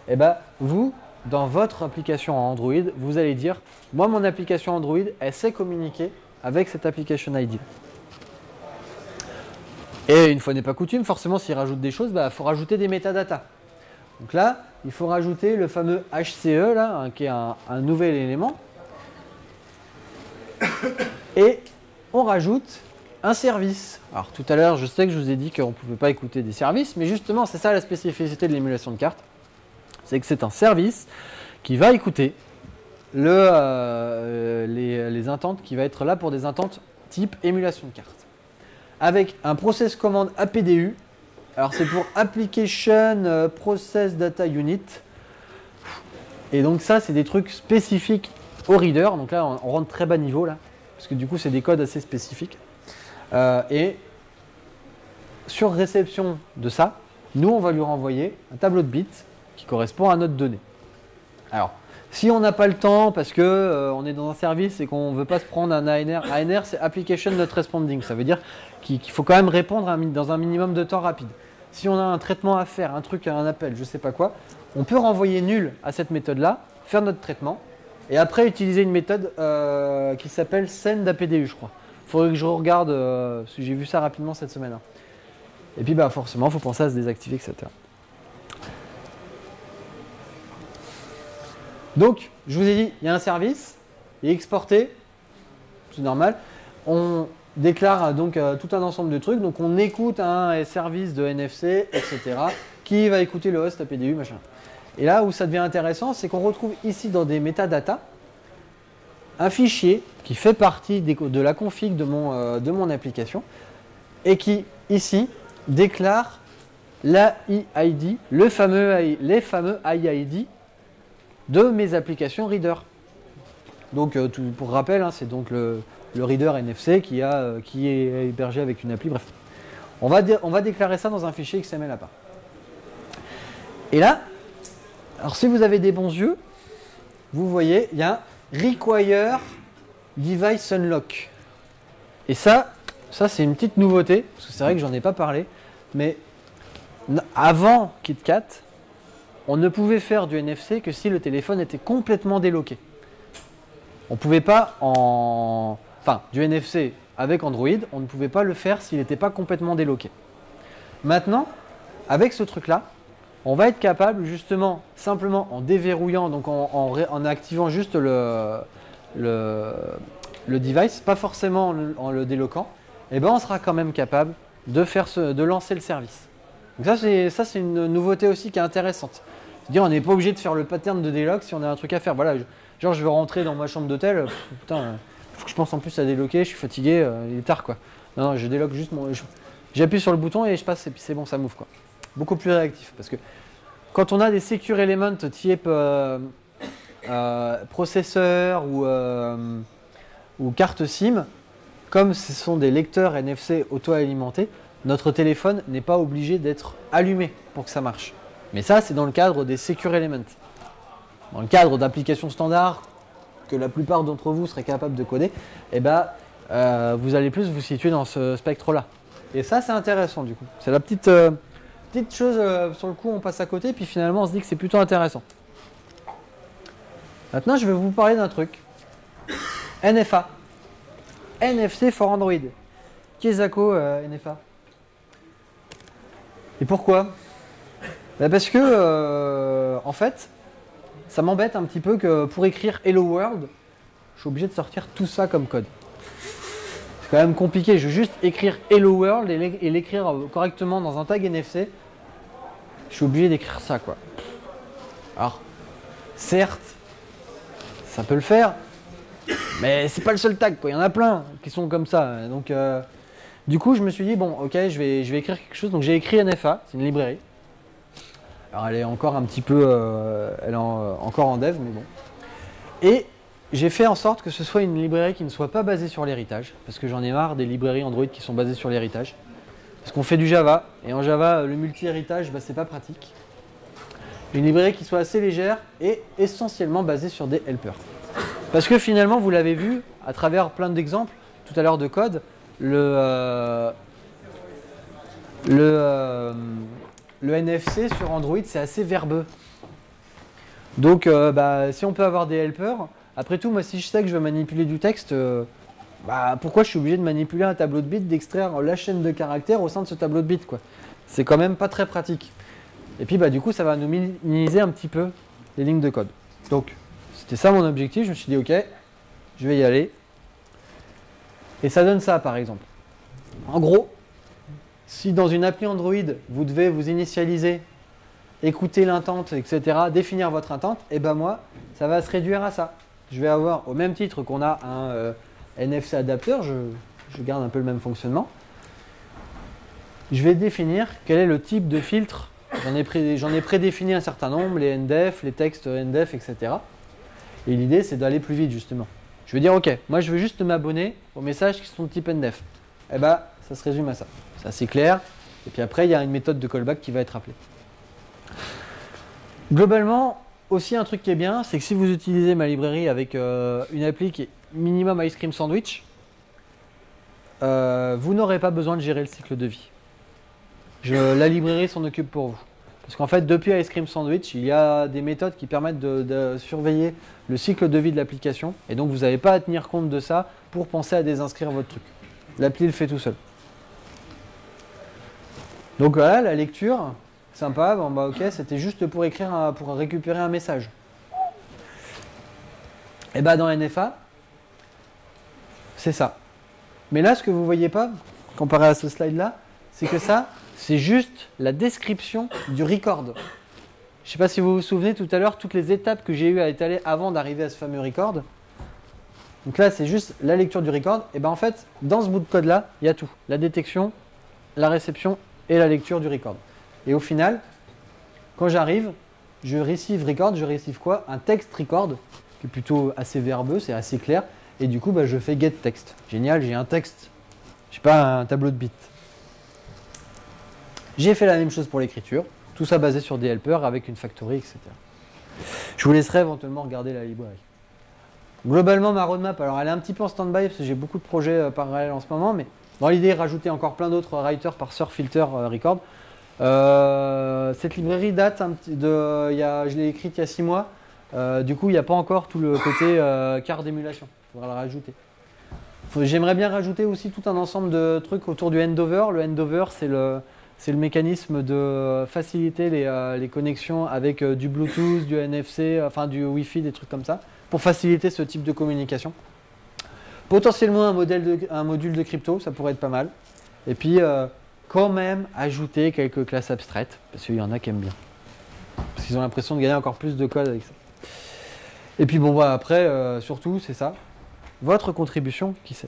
Et bien, vous, dans votre application Android, vous allez dire, moi, mon application Android, elle sait communiquer avec cette Application ID. Et une fois n'est pas coutume, forcément, s'il rajoute des choses, il faut rajouter des métadatas. Donc là, il faut rajouter le fameux HCE, là, qui est un nouvel élément. Et on rajoute un service. Alors tout à l'heure, je sais que je vous ai dit qu'on ne pouvait pas écouter des services, mais justement, c'est ça la spécificité de l'émulation de carte. C'est que c'est un service qui va écouter les intentes, qui va être là pour des intentes type émulation de carte. Avec un process commande APDU. Alors c'est pour Application Process Data Unit. Et donc ça, c'est des trucs spécifiques au reader. Donc là, on rentre très bas niveau là, parce que du coup, c'est des codes assez spécifiques. Et sur réception de ça, nous, on va lui renvoyer un tableau de bits qui correspond à notre donnée. Alors, si on n'a pas le temps parce que on est dans un service et qu'on ne veut pas se prendre un ANR, ANR c'est Application Not Responding, ça veut dire qu'il faut quand même répondre dans un minimum de temps rapide. Si on a un traitement à faire, un truc, un appel, je ne sais pas quoi, on peut renvoyer nul à cette méthode-là, faire notre traitement, et après utiliser une méthode qui s'appelle send-apdu, je crois. Il faudrait que je regarde, parce que j'ai vu ça rapidement cette semaine. Hein. Et puis forcément, il faut penser à se désactiver, etc. Donc, je vous ai dit, il y a un service, il est exporté, c'est normal. On déclare donc tout un ensemble de trucs. Donc, on écoute un service de NFC, etc. qui va écouter le host APDU, machin. Et là où ça devient intéressant, c'est qu'on retrouve ici dans des métadatas un fichier qui fait partie de la config de mon application et qui, ici, déclare l'AIID, les fameux AIID de mes applications reader. Donc, pour rappel, hein, c'est donc le reader NFC qui est hébergé avec une appli. Bref, on va déclarer ça dans un fichier XML à part. Et là, alors si vous avez des bons yeux, vous voyez, il y a Require Device Unlock. Et ça c'est une petite nouveauté, parce que c'est vrai que j'en ai pas parlé, mais avant KitKat, on ne pouvait faire du NFC que si le téléphone était complètement déloqué. On ne pouvait pas du NFC avec Android, on ne pouvait pas le faire s'il n'était pas complètement déloqué. Maintenant, avec ce truc-là, on va être capable justement, simplement en déverrouillant, donc en activant juste le device, pas forcément en le déloquant, et ben on sera quand même capable de lancer le service. Donc ça c'est une nouveauté aussi qui est intéressante. C'est-à-dire on n'est pas obligé de faire le pattern de déloc si on a un truc à faire. Voilà, genre je veux rentrer dans ma chambre d'hôtel, putain, faut que je pense en plus à déloquer, je suis fatigué, il est tard quoi. Non, je déloque juste j'appuie sur le bouton et je passe et puis c'est bon, ça m'ouvre quoi. Beaucoup plus réactif parce que quand on a des secure elements type processeur ou carte SIM, comme ce sont des lecteurs NFC auto-alimentés, notre téléphone n'est pas obligé d'être allumé pour que ça marche. Mais ça, c'est dans le cadre des secure elements. Dans le cadre d'applications standards que la plupart d'entre vous seraient capables de coder, eh ben, vous allez plus vous situer dans ce spectre-là. Et ça, c'est intéressant du coup. C'est la petite chose, sur le coup, on passe à côté, puis finalement, on se dit que c'est plutôt intéressant. Maintenant, je vais vous parler d'un truc. NFA. NFC for Android. Kezako NFA. Et pourquoi? Parce que, en fait, ça m'embête un petit peu que pour écrire Hello World, je suis obligé de sortir tout ça comme code. C'est quand même compliqué. Je veux juste écrire Hello World et l'écrire correctement dans un tag NFC. Je suis obligé d'écrire ça, quoi. Alors, certes, ça peut le faire, mais c'est pas le seul tag, quoi. Il y en a plein qui sont comme ça. Donc, du coup, je me suis dit, bon, ok, je vais écrire quelque chose. Donc, j'ai écrit NFA, c'est une librairie. Alors elle est encore un petit peu, elle est encore en dev, mais bon. Et j'ai fait en sorte que ce soit une librairie qui ne soit pas basée sur l'héritage, parce que j'en ai marre des librairies Android qui sont basées sur l'héritage. Parce qu'on fait du Java, et en Java, le multi-héritage, bah, c'est pas pratique. Une librairie qui soit assez légère et essentiellement basée sur des helpers. Parce que finalement, vous l'avez vu, à travers plein d'exemples, tout à l'heure de code, le NFC sur Android, c'est assez verbeux. Donc, bah, si on peut avoir des helpers, après tout, moi, si je sais que je veux manipuler du texte, bah, pourquoi je suis obligé de manipuler un tableau de bits, d'extraire la chaîne de caractères au sein de ce tableau de bits, quoi. C'est quand même pas très pratique. Et puis, bah, du coup, ça va nous minimiser un petit peu les lignes de code. Donc, c'était ça mon objectif. Je me suis dit, ok, je vais y aller. Et ça donne ça, par exemple. En gros, si dans une appli Android, vous devez vous initialiser, écouter l'intente, etc., définir votre intente, et ben moi, ça va se réduire à ça. Je vais avoir, au même titre qu'on a un NFC adapteur, je garde un peu le même fonctionnement, je vais définir quel est le type de filtre. J'en ai prédéfini un certain nombre, les NDEF, les textes NDEF, etc. Et l'idée, c'est d'aller plus vite, justement. Je vais dire, ok, moi je veux juste m'abonner aux messages qui sont de type NDEF. Eh ben, ça se résume à ça. C'est assez clair. Et puis après, il y a une méthode de callback qui va être appelée. Globalement, aussi un truc qui est bien, c'est que si vous utilisez ma librairie avec une appli qui est minimum Ice Cream Sandwich, vous n'aurez pas besoin de gérer le cycle de vie. La librairie s'en occupe pour vous. Parce qu'en fait, depuis Ice Cream Sandwich, il y a des méthodes qui permettent de surveiller le cycle de vie de l'application. Et donc, vous n'avez pas à tenir compte de ça pour penser à désinscrire votre truc. L'appli le fait tout seul. Donc voilà, la lecture, sympa. Bon, bah, ok, c'était juste pour pour récupérer un message. Et bah dans NFA, c'est ça. Mais là, ce que vous ne voyez pas, comparé à ce slide-là, c'est que ça, c'est juste la description du record. Je ne sais pas si vous vous souvenez tout à l'heure, toutes les étapes que j'ai eu à étaler avant d'arriver à ce fameux record. Donc là, c'est juste la lecture du record. Et bien en fait, dans ce bout de code-là, il y a tout. La détection, la réception et la lecture du record. Et au final, quand j'arrive, je receive record, je receive quoi? Un text record, qui est plutôt assez verbeux, c'est assez clair. Et du coup, bah, je fais get text. Génial, j'ai un texte. Je sais pas, un tableau de bits. J'ai fait la même chose pour l'écriture. Tout ça basé sur des helpers avec une factory, etc. Je vous laisserai éventuellement regarder la librairie. Globalement, ma roadmap, alors elle est un petit peu en stand-by parce que j'ai beaucoup de projets parallèles en ce moment, mais dans l'idée, rajouter encore plein d'autres writers, parseurs, filters, record. Cette librairie date je l'ai écrite il y a 6 mois. Du coup, il n'y a pas encore tout le côté carte d'émulation. Il faudra le rajouter. J'aimerais bien rajouter aussi tout un ensemble de trucs autour du handover. Le handover, c'est le mécanisme de faciliter les connexions avec du Bluetooth, du NFC, enfin du Wi-Fi, des trucs comme ça, pour faciliter ce type de communication. Potentiellement un module de crypto, ça pourrait être pas mal. Et puis, quand même, ajouter quelques classes abstraites, parce qu'il y en a qui aiment bien. Parce qu'ils ont l'impression de gagner encore plus de code avec ça. Et puis bon, bah, après, surtout, c'est ça. Votre contribution, qui sait.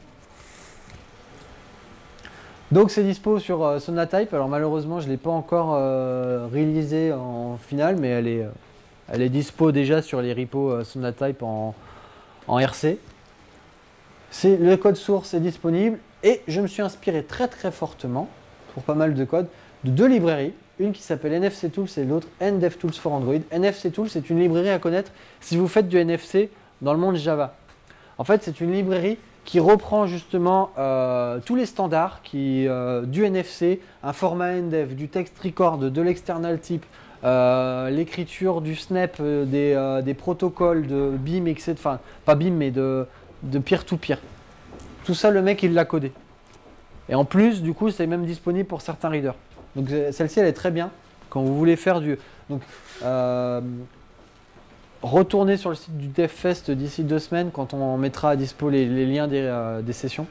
Donc c'est dispo sur Sonatype. Alors malheureusement, je ne l'ai pas encore réalisé en finale, mais elle est dispo déjà sur les repos Sonatype en RC. Le code source est disponible et je me suis inspiré très très fortement, pour pas mal de codes, de 2 librairies. Une qui s'appelle NFC Tools et l'autre NDevTools for Android. NFC Tools, c'est une librairie à connaître si vous faites du NFC dans le monde Java. En fait, c'est une librairie qui reprend justement tous les standards du NFC, un format NDEF, du text record, de l'external type, l'écriture du snap, des protocoles de BIM, etc. Enfin, pas BIM, mais de peer-to-peer. Tout ça, le mec, il l'a codé. Et en plus, du coup, c'est même disponible pour certains readers. Donc celle-ci, elle est très bien quand vous voulez faire du... Donc, retournez sur le site du DevFest d'ici 2 semaines quand on mettra à dispo les liens des sessions.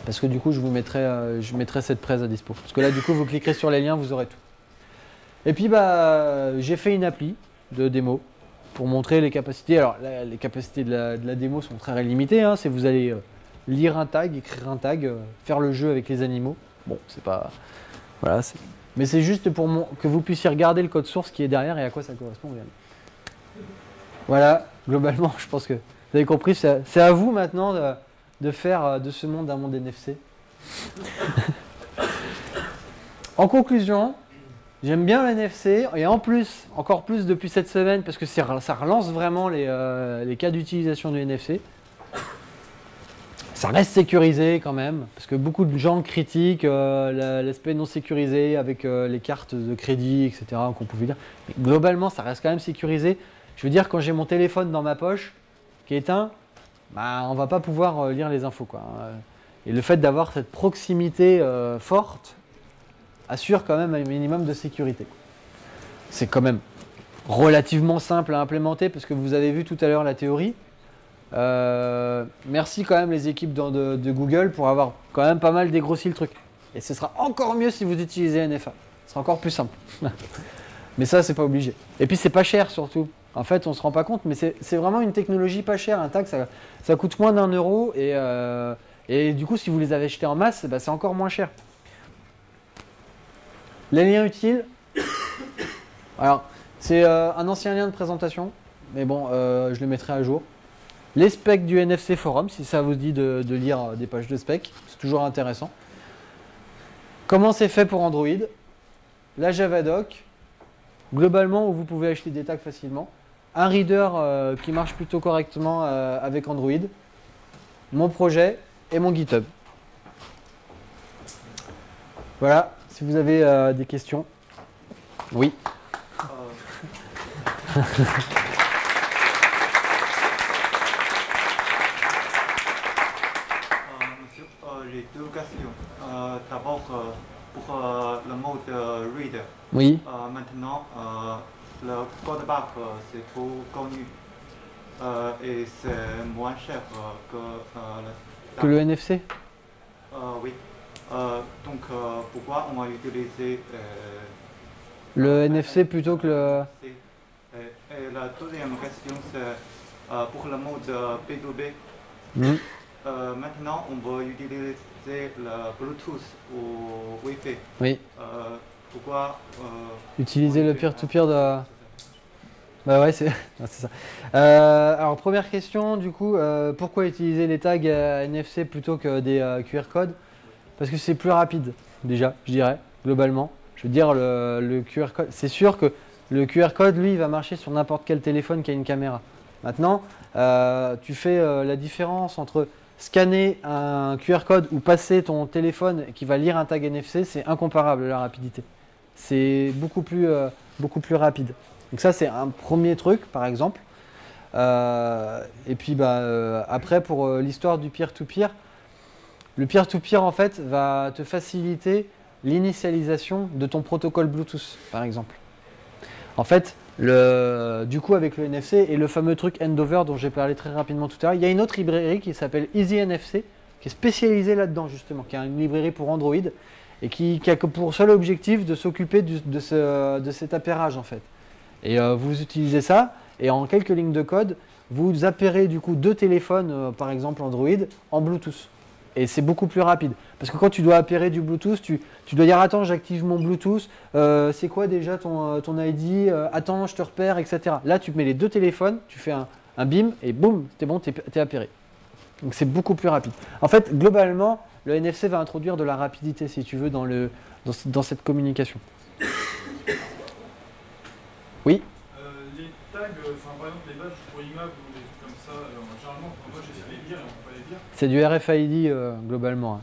Parce que du coup, je mettrai cette presse à dispo. Parce que là, du coup, vous cliquerez sur les liens, vous aurez tout. Et puis, bah, j'ai fait une appli de démo pour montrer les capacités. Alors, les capacités de la démo sont très limitées. Hein. C'est vous allez lire un tag, écrire un tag, faire le jeu avec les animaux. Bon, c'est pas... Voilà, Mais c'est juste pour que vous puissiez regarder le code source qui est derrière et à quoi ça correspond. Voilà, globalement, je pense que vous avez compris. C'est à vous maintenant de faire de ce monde un monde NFC. En conclusion, j'aime bien le NFC et en plus, encore plus depuis cette semaine, parce que ça relance vraiment les cas d'utilisation du NFC. Ça reste sécurisé quand même, parce que beaucoup de gens critiquent l'aspect non sécurisé avec les cartes de crédit, etc. qu'on pouvait dire. Mais globalement, ça reste quand même sécurisé. Je veux dire, quand j'ai mon téléphone dans ma poche qui est éteint, bah, on ne va pas pouvoir lire les infos, quoi. Et le fait d'avoir cette proximité forte assure quand même un minimum de sécurité. C'est quand même relativement simple à implémenter, parce que vous avez vu tout à l'heure la théorie. Merci quand même les équipes de Google pour avoir quand même pas mal dégrossi le truc. Et ce sera encore mieux si vous utilisez NFA. Ce sera encore plus simple. Mais ça, c'est pas obligé. Et puis, c'est pas cher surtout. En fait, on se rend pas compte, mais c'est vraiment une technologie pas chère. Un tag, ça coûte moins d'1 €. Et du coup, si vous les avez achetés en masse, bah, c'est encore moins cher. Les liens utiles. Alors, c'est un ancien lien de présentation. Mais bon, je le mettrai à jour. Les specs du NFC Forum, si ça vous dit de lire des pages de specs, c'est toujours intéressant. Comment c'est fait pour Android, la Javadoc, globalement où vous pouvez acheter des tags facilement, un reader qui marche plutôt correctement avec Android, mon projet et mon GitHub. Voilà, si vous avez des questions. Oui. J'ai deux questions. D'abord, pour le mode read. Oui. Maintenant, le codebug c'est trop connu et c'est moins cher que le NFC. Oui. Donc, pourquoi on va utiliser le NFC plutôt que le... Et la deuxième question, c'est pour le mode P2B. Maintenant, on va utiliser le Bluetooth ou Wi-Fi. Oui. Pourquoi utiliser le peer-to-peer de... Bah ouais, c'est ça. Alors, première question, du coup, pourquoi utiliser les tags NFC plutôt que des QR codes? Parce que c'est plus rapide, déjà, je dirais, globalement. Je veux dire, le QR code, c'est sûr que le QR code, lui, il va marcher sur n'importe quel téléphone qui a une caméra. Maintenant, tu fais la différence entre scanner un QR code ou passer ton téléphone qui va lire un tag NFC, c'est incomparable la rapidité. C'est beaucoup plus rapide. Donc ça, c'est un premier truc, par exemple. Et puis, après, pour l'histoire du peer-to-peer, le peer-to-peer, en fait, va te faciliter l'initialisation de ton protocole Bluetooth, par exemple. En fait, du coup, avec le NFC et le fameux truc Endover dont j'ai parlé très rapidement tout à l'heure, il y a une autre librairie qui s'appelle EasyNFC, qui est spécialisée là-dedans, justement, qui est une librairie pour Android et qui a pour seul objectif de s'occuper de cet appairage, en fait. Et vous utilisez ça, et en quelques lignes de code, vous appairez du coup deux téléphones, par exemple Android, en Bluetooth. Et c'est beaucoup plus rapide. Parce que quand tu dois appairer du Bluetooth, tu dois dire « Attends, j'active mon Bluetooth, c'est quoi déjà ton ID, attends, je te repère, etc. » Là, tu mets les deux téléphones, tu fais un bim, et boum, t'es bon, t'es appairé. Donc c'est beaucoup plus rapide. En fait, globalement, le NFC va introduire de la rapidité, si tu veux, dans cette communication. Oui. Les tags, par exemple les badges pour immeubles ou des trucs comme ça, généralement, moi j'essaie de les lire et on peut pas les lire. C'est du RFID globalement.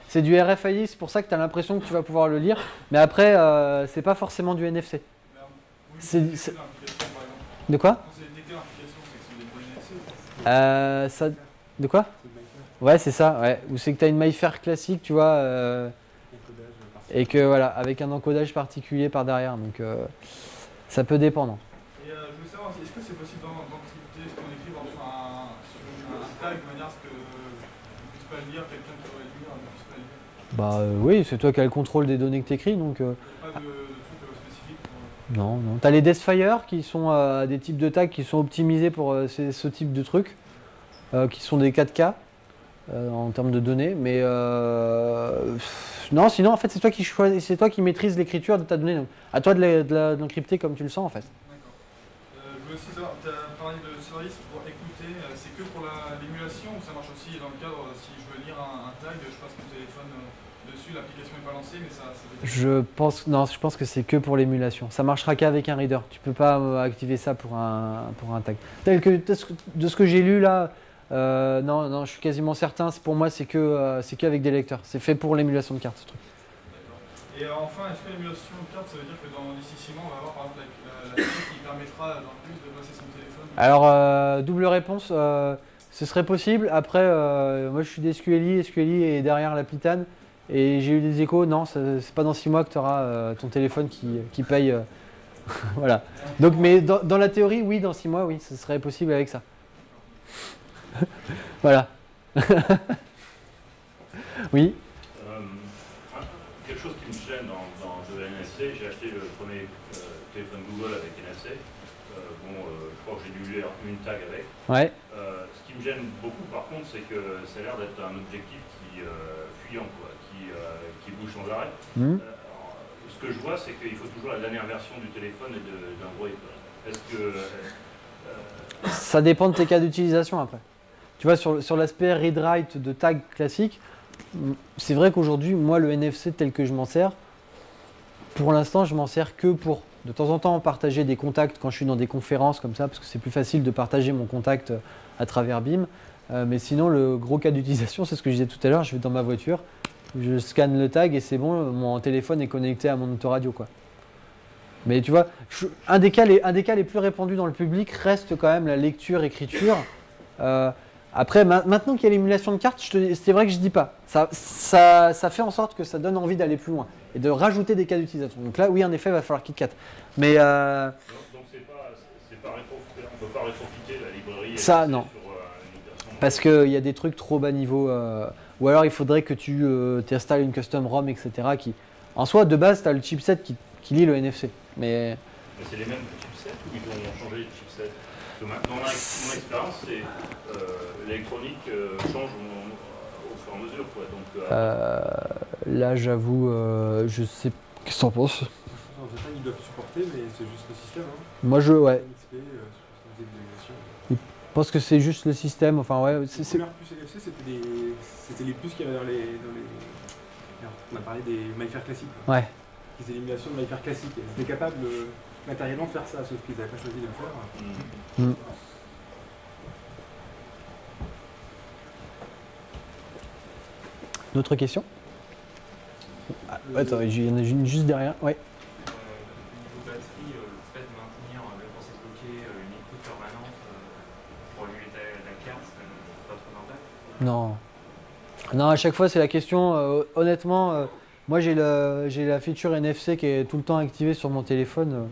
C'est du RFID, c'est pour ça que tu as l'impression que tu vas pouvoir le lire, mais après, c'est pas forcément du NFC. De quoi? Quand c'est détecté l'implication, c'est que c'est des bons NFC. De quoi? Ouais, c'est ça. Ouais. Ou c'est que tu as une MyFair classique, tu vois, et que voilà, avec un encodage particulier par derrière. Donc ça peut dépendre. Et je voulais savoir, est-ce que c'est possible d'encrypter ce qu'on écrit sur un tag de manière à ce que ne puisse pas le lire, quelqu'un qui pourrait le lire ne puisse pas le lire? Bah oui, c'est toi qui as le contrôle des données que tu écris. Donc, pas de trucs spécifiques pour... Non, non. Tu as les Deathfire qui sont des types de tags qui sont optimisés pour ce type de trucs, qui sont des 4K. en termes de données. Mais non, sinon en fait c'est toi qui choisis, c'est toi qui maîtrises l'écriture de ta donnée. Donc, à toi de l'encrypter comme tu le sens en fait. D'accord. Je veux aussi savoir, tu as parlé de service pour écouter, c'est que pour l'émulation ou ça marche aussi dans le cadre, si je veux lire un tag, je passe mon téléphone dessus, l'application n'est pas lancée, mais ça Je pense que c'est que pour l'émulation. Ça marchera qu'avec un reader. Tu peux pas activer ça pour un tag. De ce que j'ai lu là, non, je suis quasiment certain. Pour moi, c'est qu'avec des lecteurs. C'est fait pour l'émulation de carte, ce truc. D'accord. Et enfin, est-ce que l'émulation de carte, ça veut dire que d'ici 6 mois, on va avoir par exemple la clé qui permettra dans le bus de passer son téléphone? Alors, double réponse, ce serait possible. Après, moi je suis des SQLi est derrière la Pitane. Et j'ai eu des échos, non, c'est pas dans 6 mois que tu auras ton téléphone qui paye. Voilà. Donc, mais dans la théorie, oui, dans 6 mois, oui, ce serait possible avec ça. Voilà. Oui. Quelque chose qui me gêne dans le NFC, j'ai acheté le premier téléphone Google avec NFC. Je crois que j'ai dû lire une tag avec. Ouais. Ce qui me gêne beaucoup, par contre, c'est que ça a l'air d'être un objectif fuyant, quoi, qui bouge sans arrêt. Ce que je vois, c'est qu'il faut toujours la dernière version du téléphone et d'Android. Est-ce que ça dépend de tes cas d'utilisation après. Tu vois, sur l'aspect read-write de tag classique, c'est vrai qu'aujourd'hui, moi, le NFC tel que je m'en sers, pour l'instant, je m'en sers que pour, de temps en temps, partager des contacts quand je suis dans des conférences comme ça, parce que c'est plus facile de partager mon contact à travers BIM. Mais sinon, le gros cas d'utilisation, c'est ce que je disais tout à l'heure, je vais dans ma voiture, je scanne le tag et c'est bon, mon téléphone est connecté à mon autoradio, quoi. Mais tu vois, un des cas les plus répandus dans le public reste quand même la lecture-écriture. Après, maintenant qu'il y a l'émulation de cartes, c'est vrai que je dis pas. Ça fait en sorte que ça donne envie d'aller plus loin et de rajouter des cas d'utilisation. Donc là, oui, en effet, il va falloir KitKat. Mais donc c'est pas on peut pas rétrofiter la librairie. Ça, non. Parce qu'il y a des trucs trop bas niveau. Ou alors, il faudrait que tu installes une custom ROM, etc. Qui, en soi, de base, tu as le chipset qui lit le NFC. Mais c'est les mêmes chipsets ou ils ont changé de chipset? Dans mon expérience, l'électronique change au fur et à mesure, quoi. Donc, là, j'avoue, je sais. Qu'est-ce que tu en penses? En fait, ils doivent supporter, mais c'est juste le système. Hein. Moi, ouais. XP, Je pense que c'est juste le système. Enfin, ouais. Les premières puces NFC, c'était les puces qu'il y avait dans les. On a parlé des MyFair classiques. Ouais. Qui étaient l'émulation de MyFair classique. Ils étaient capables matériellement de faire ça, sauf qu'ils n'avaient pas choisi de le faire. D'autres questions? Attends, il y en a une juste derrière. Ouais. Niveau batterie, le fait de maintenir le process bloqué, une écoute permanente pour allumer la carte, c'est pas trop d'impact? Non. Non, à chaque fois, c'est la question. Honnêtement, moi, j'ai la feature NFC qui est tout le temps activée sur mon téléphone.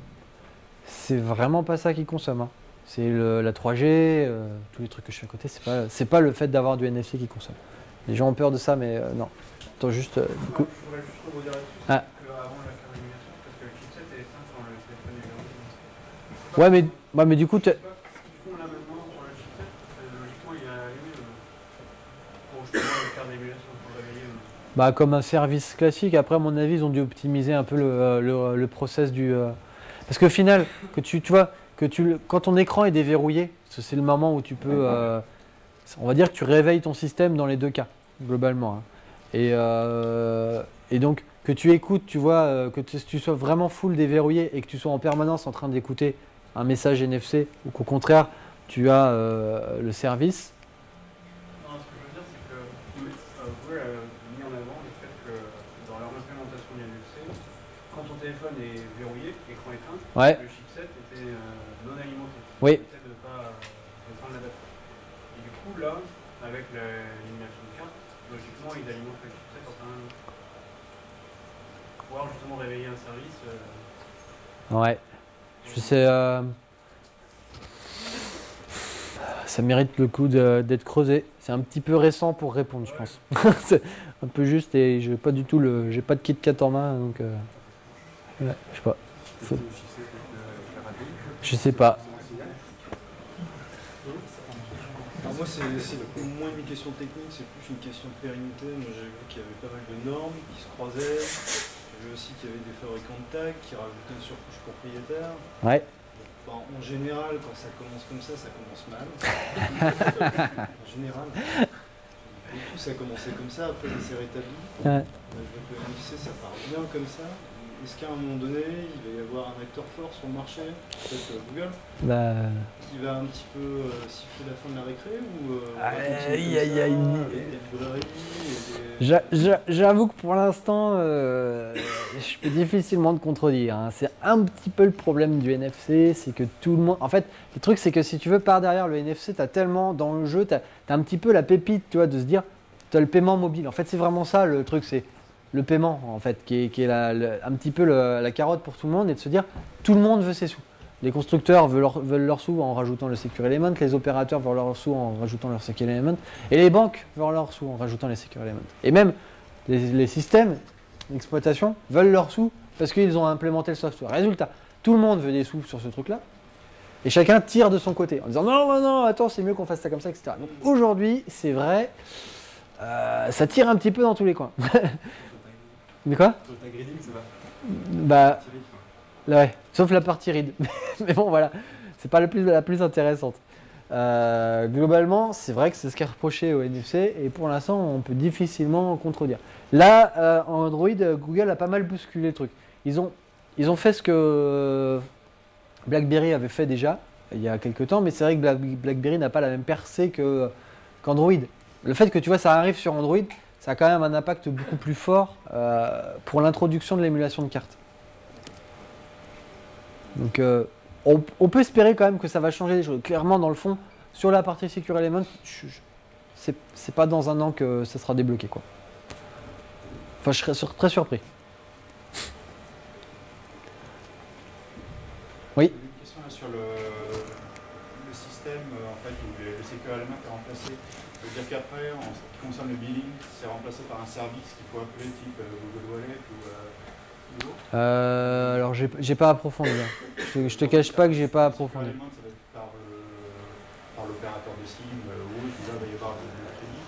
C'est vraiment pas ça qui consomme. Hein. C'est la 3G, tous les trucs que je fais à côté. C'est pas le fait d'avoir du NFC qui consomme. Les gens ont peur de ça, mais non. Attends, juste. Du coup. Je voudrais juste rebondir là-dessus. Ah. Avant la carbonation, parce que le chipset est éteint quand le téléphone est verrouillé. Ouais, mais du coup. Ce qu'ils font là maintenant sur le chipset, logiquement, il est allumé pour justement faire de l'émulation, pour le réveiller. Bah, comme un service classique. Après, à mon avis, ils ont dû optimiser un peu le process du. Parce qu'au final, quand ton écran est déverrouillé, c'est le moment où tu peux. On va dire que tu réveilles ton système dans les deux cas, globalement. Hein. Et donc, que tu écoutes, tu vois, que tu sois vraiment full déverrouillé et que tu sois en permanence en train d'écouter un message NFC ou qu'au contraire, tu as le service. Non, ce que je veux dire, c'est que Google a mis en avant le fait que dans leur implémentation du NFC, quand ton téléphone est verrouillé, écran éteint, Ouais. le chipset était non alimenté. Oui. Le fait de pas l'adapter. Et du coup, là, avec l'élimination de carte, logiquement, il alimente le chipset en train de pouvoir justement réveiller un service. Ouais. Je sais. Ça mérite le coup d'être creusé. C'est un petit peu récent pour répondre, je pense. C'est un peu juste et j'ai pas du tout j'ai pas de KitKat en main, donc ouais, je sais pas. Je sais pas. Alors moi, c'est moins une question technique, c'est plus une question de pérennité. Moi, j'ai vu qu'il y avait pas mal de normes qui se croisaient. J'ai vu aussi qu'il y avait des fabricants de tags qui rajoutaient une surcouche propriétaire. Ouais. Bon, en général, quand ça commence comme ça commence mal. En général. Du coup, ça a commencé comme ça, après ça s'est rétabli. Ouais. Je vois que le NFC, ça part bien comme ça. Est-ce qu'à un moment donné, il va y avoir un acteur fort sur le marché, peut-être Google, qui va un petit peu siffler la fin de la récré ou on va continuer comme ça, avec des librairies et des... J'avoue que pour l'instant, je peux difficilement te contredire. Hein. C'est un petit peu le problème du NFC, c'est que tout le monde... En fait, le truc c'est que si tu veux, par derrière le NFC, tu as tellement dans le jeu, tu as un petit peu la pépite, tu vois, de se dire, tu as le paiement mobile. En fait, c'est vraiment ça le truc, c'est le paiement, en fait, qui est un petit peu la carotte pour tout le monde, et de se dire, tout le monde veut ses sous. Les constructeurs veulent leurs sous en rajoutant le Secure Element, les opérateurs veulent leurs sous en rajoutant leur Secure Element, et les banques veulent leurs sous en rajoutant les Secure Element. Et même les systèmes d'exploitation veulent leurs sous parce qu'ils ont implémenté le software. Résultat, tout le monde veut des sous sur ce truc-là, et chacun tire de son côté en disant non, attends, c'est mieux qu'on fasse ça comme ça, etc. Donc aujourd'hui, c'est vrai, ça tire un petit peu dans tous les coins. Mais quoi ? Sur ta grading, ça va. Bah, ouais, sauf la partie read. Mais bon, voilà, c'est pas la plus intéressante. Globalement, c'est vrai que c'est ce qui est reproché au NFC et pour l'instant, on peut difficilement contredire. Là, en Android, Google a pas mal bousculé le truc. Ils ont fait ce que BlackBerry avait fait déjà il y a quelques temps, mais c'est vrai que BlackBerry n'a pas la même percée qu'Android. Le fait que tu vois, ça arrive sur Android, ça a quand même un impact beaucoup plus fort pour l'introduction de l'émulation de cartes. Donc on peut espérer quand même que ça va changer les choses. Clairement, dans le fond, sur la partie Secure Element, c'est pas dans un an que ça sera débloqué, quoi. Enfin, je serais très surpris. Oui. Une question là, sur le système en fait, où le Secure Element est remplacé. Ça veut dire qu'après, en ce qui concerne le billing, c'est remplacé par un service qu'il faut appeler type Google Wallet ou autre. Alors j'ai pas approfondi. Je te cache pas que j'ai pas approfondi. Le Secure Element, ça va être par l'opérateur de SIM ou autre, où là, il va y avoir de crédit.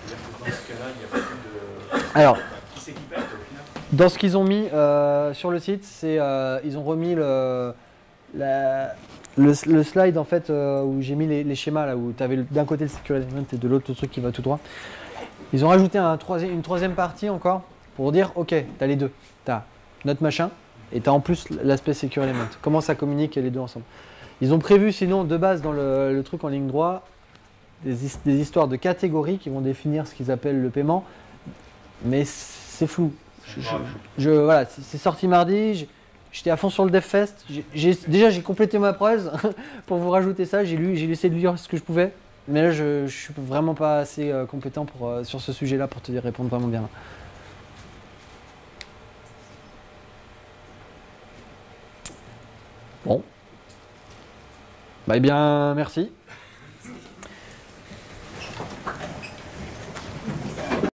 C'est-à-dire que dans ce cas-là, il n'y a pas plus de... Alors, qui c'est qui paye au final ? dans ce qu'ils ont mis sur le site, c'est ils ont remis le slide en fait où j'ai mis les schémas là où tu avais d'un côté le Secure Element et de l'autre le truc qui va tout droit. Ils ont rajouté une troisième partie encore pour dire ok, tu as les deux. Tu as notre machin et tu as en plus l'aspect Secure Element. Comment ça communique les deux ensemble. Ils ont prévu sinon de base dans le truc en ligne droite des histoires de catégories qui vont définir ce qu'ils appellent le paiement, mais c'est flou. Voilà, c'est sorti mardi, j'étais à fond sur le DevFest, j'ai complété ma prose pour vous rajouter ça, j'ai essayé de lire ce que je pouvais, mais là je suis vraiment pas assez compétent sur ce sujet-là pour te répondre vraiment bien. Bon. Bah, eh bien, merci.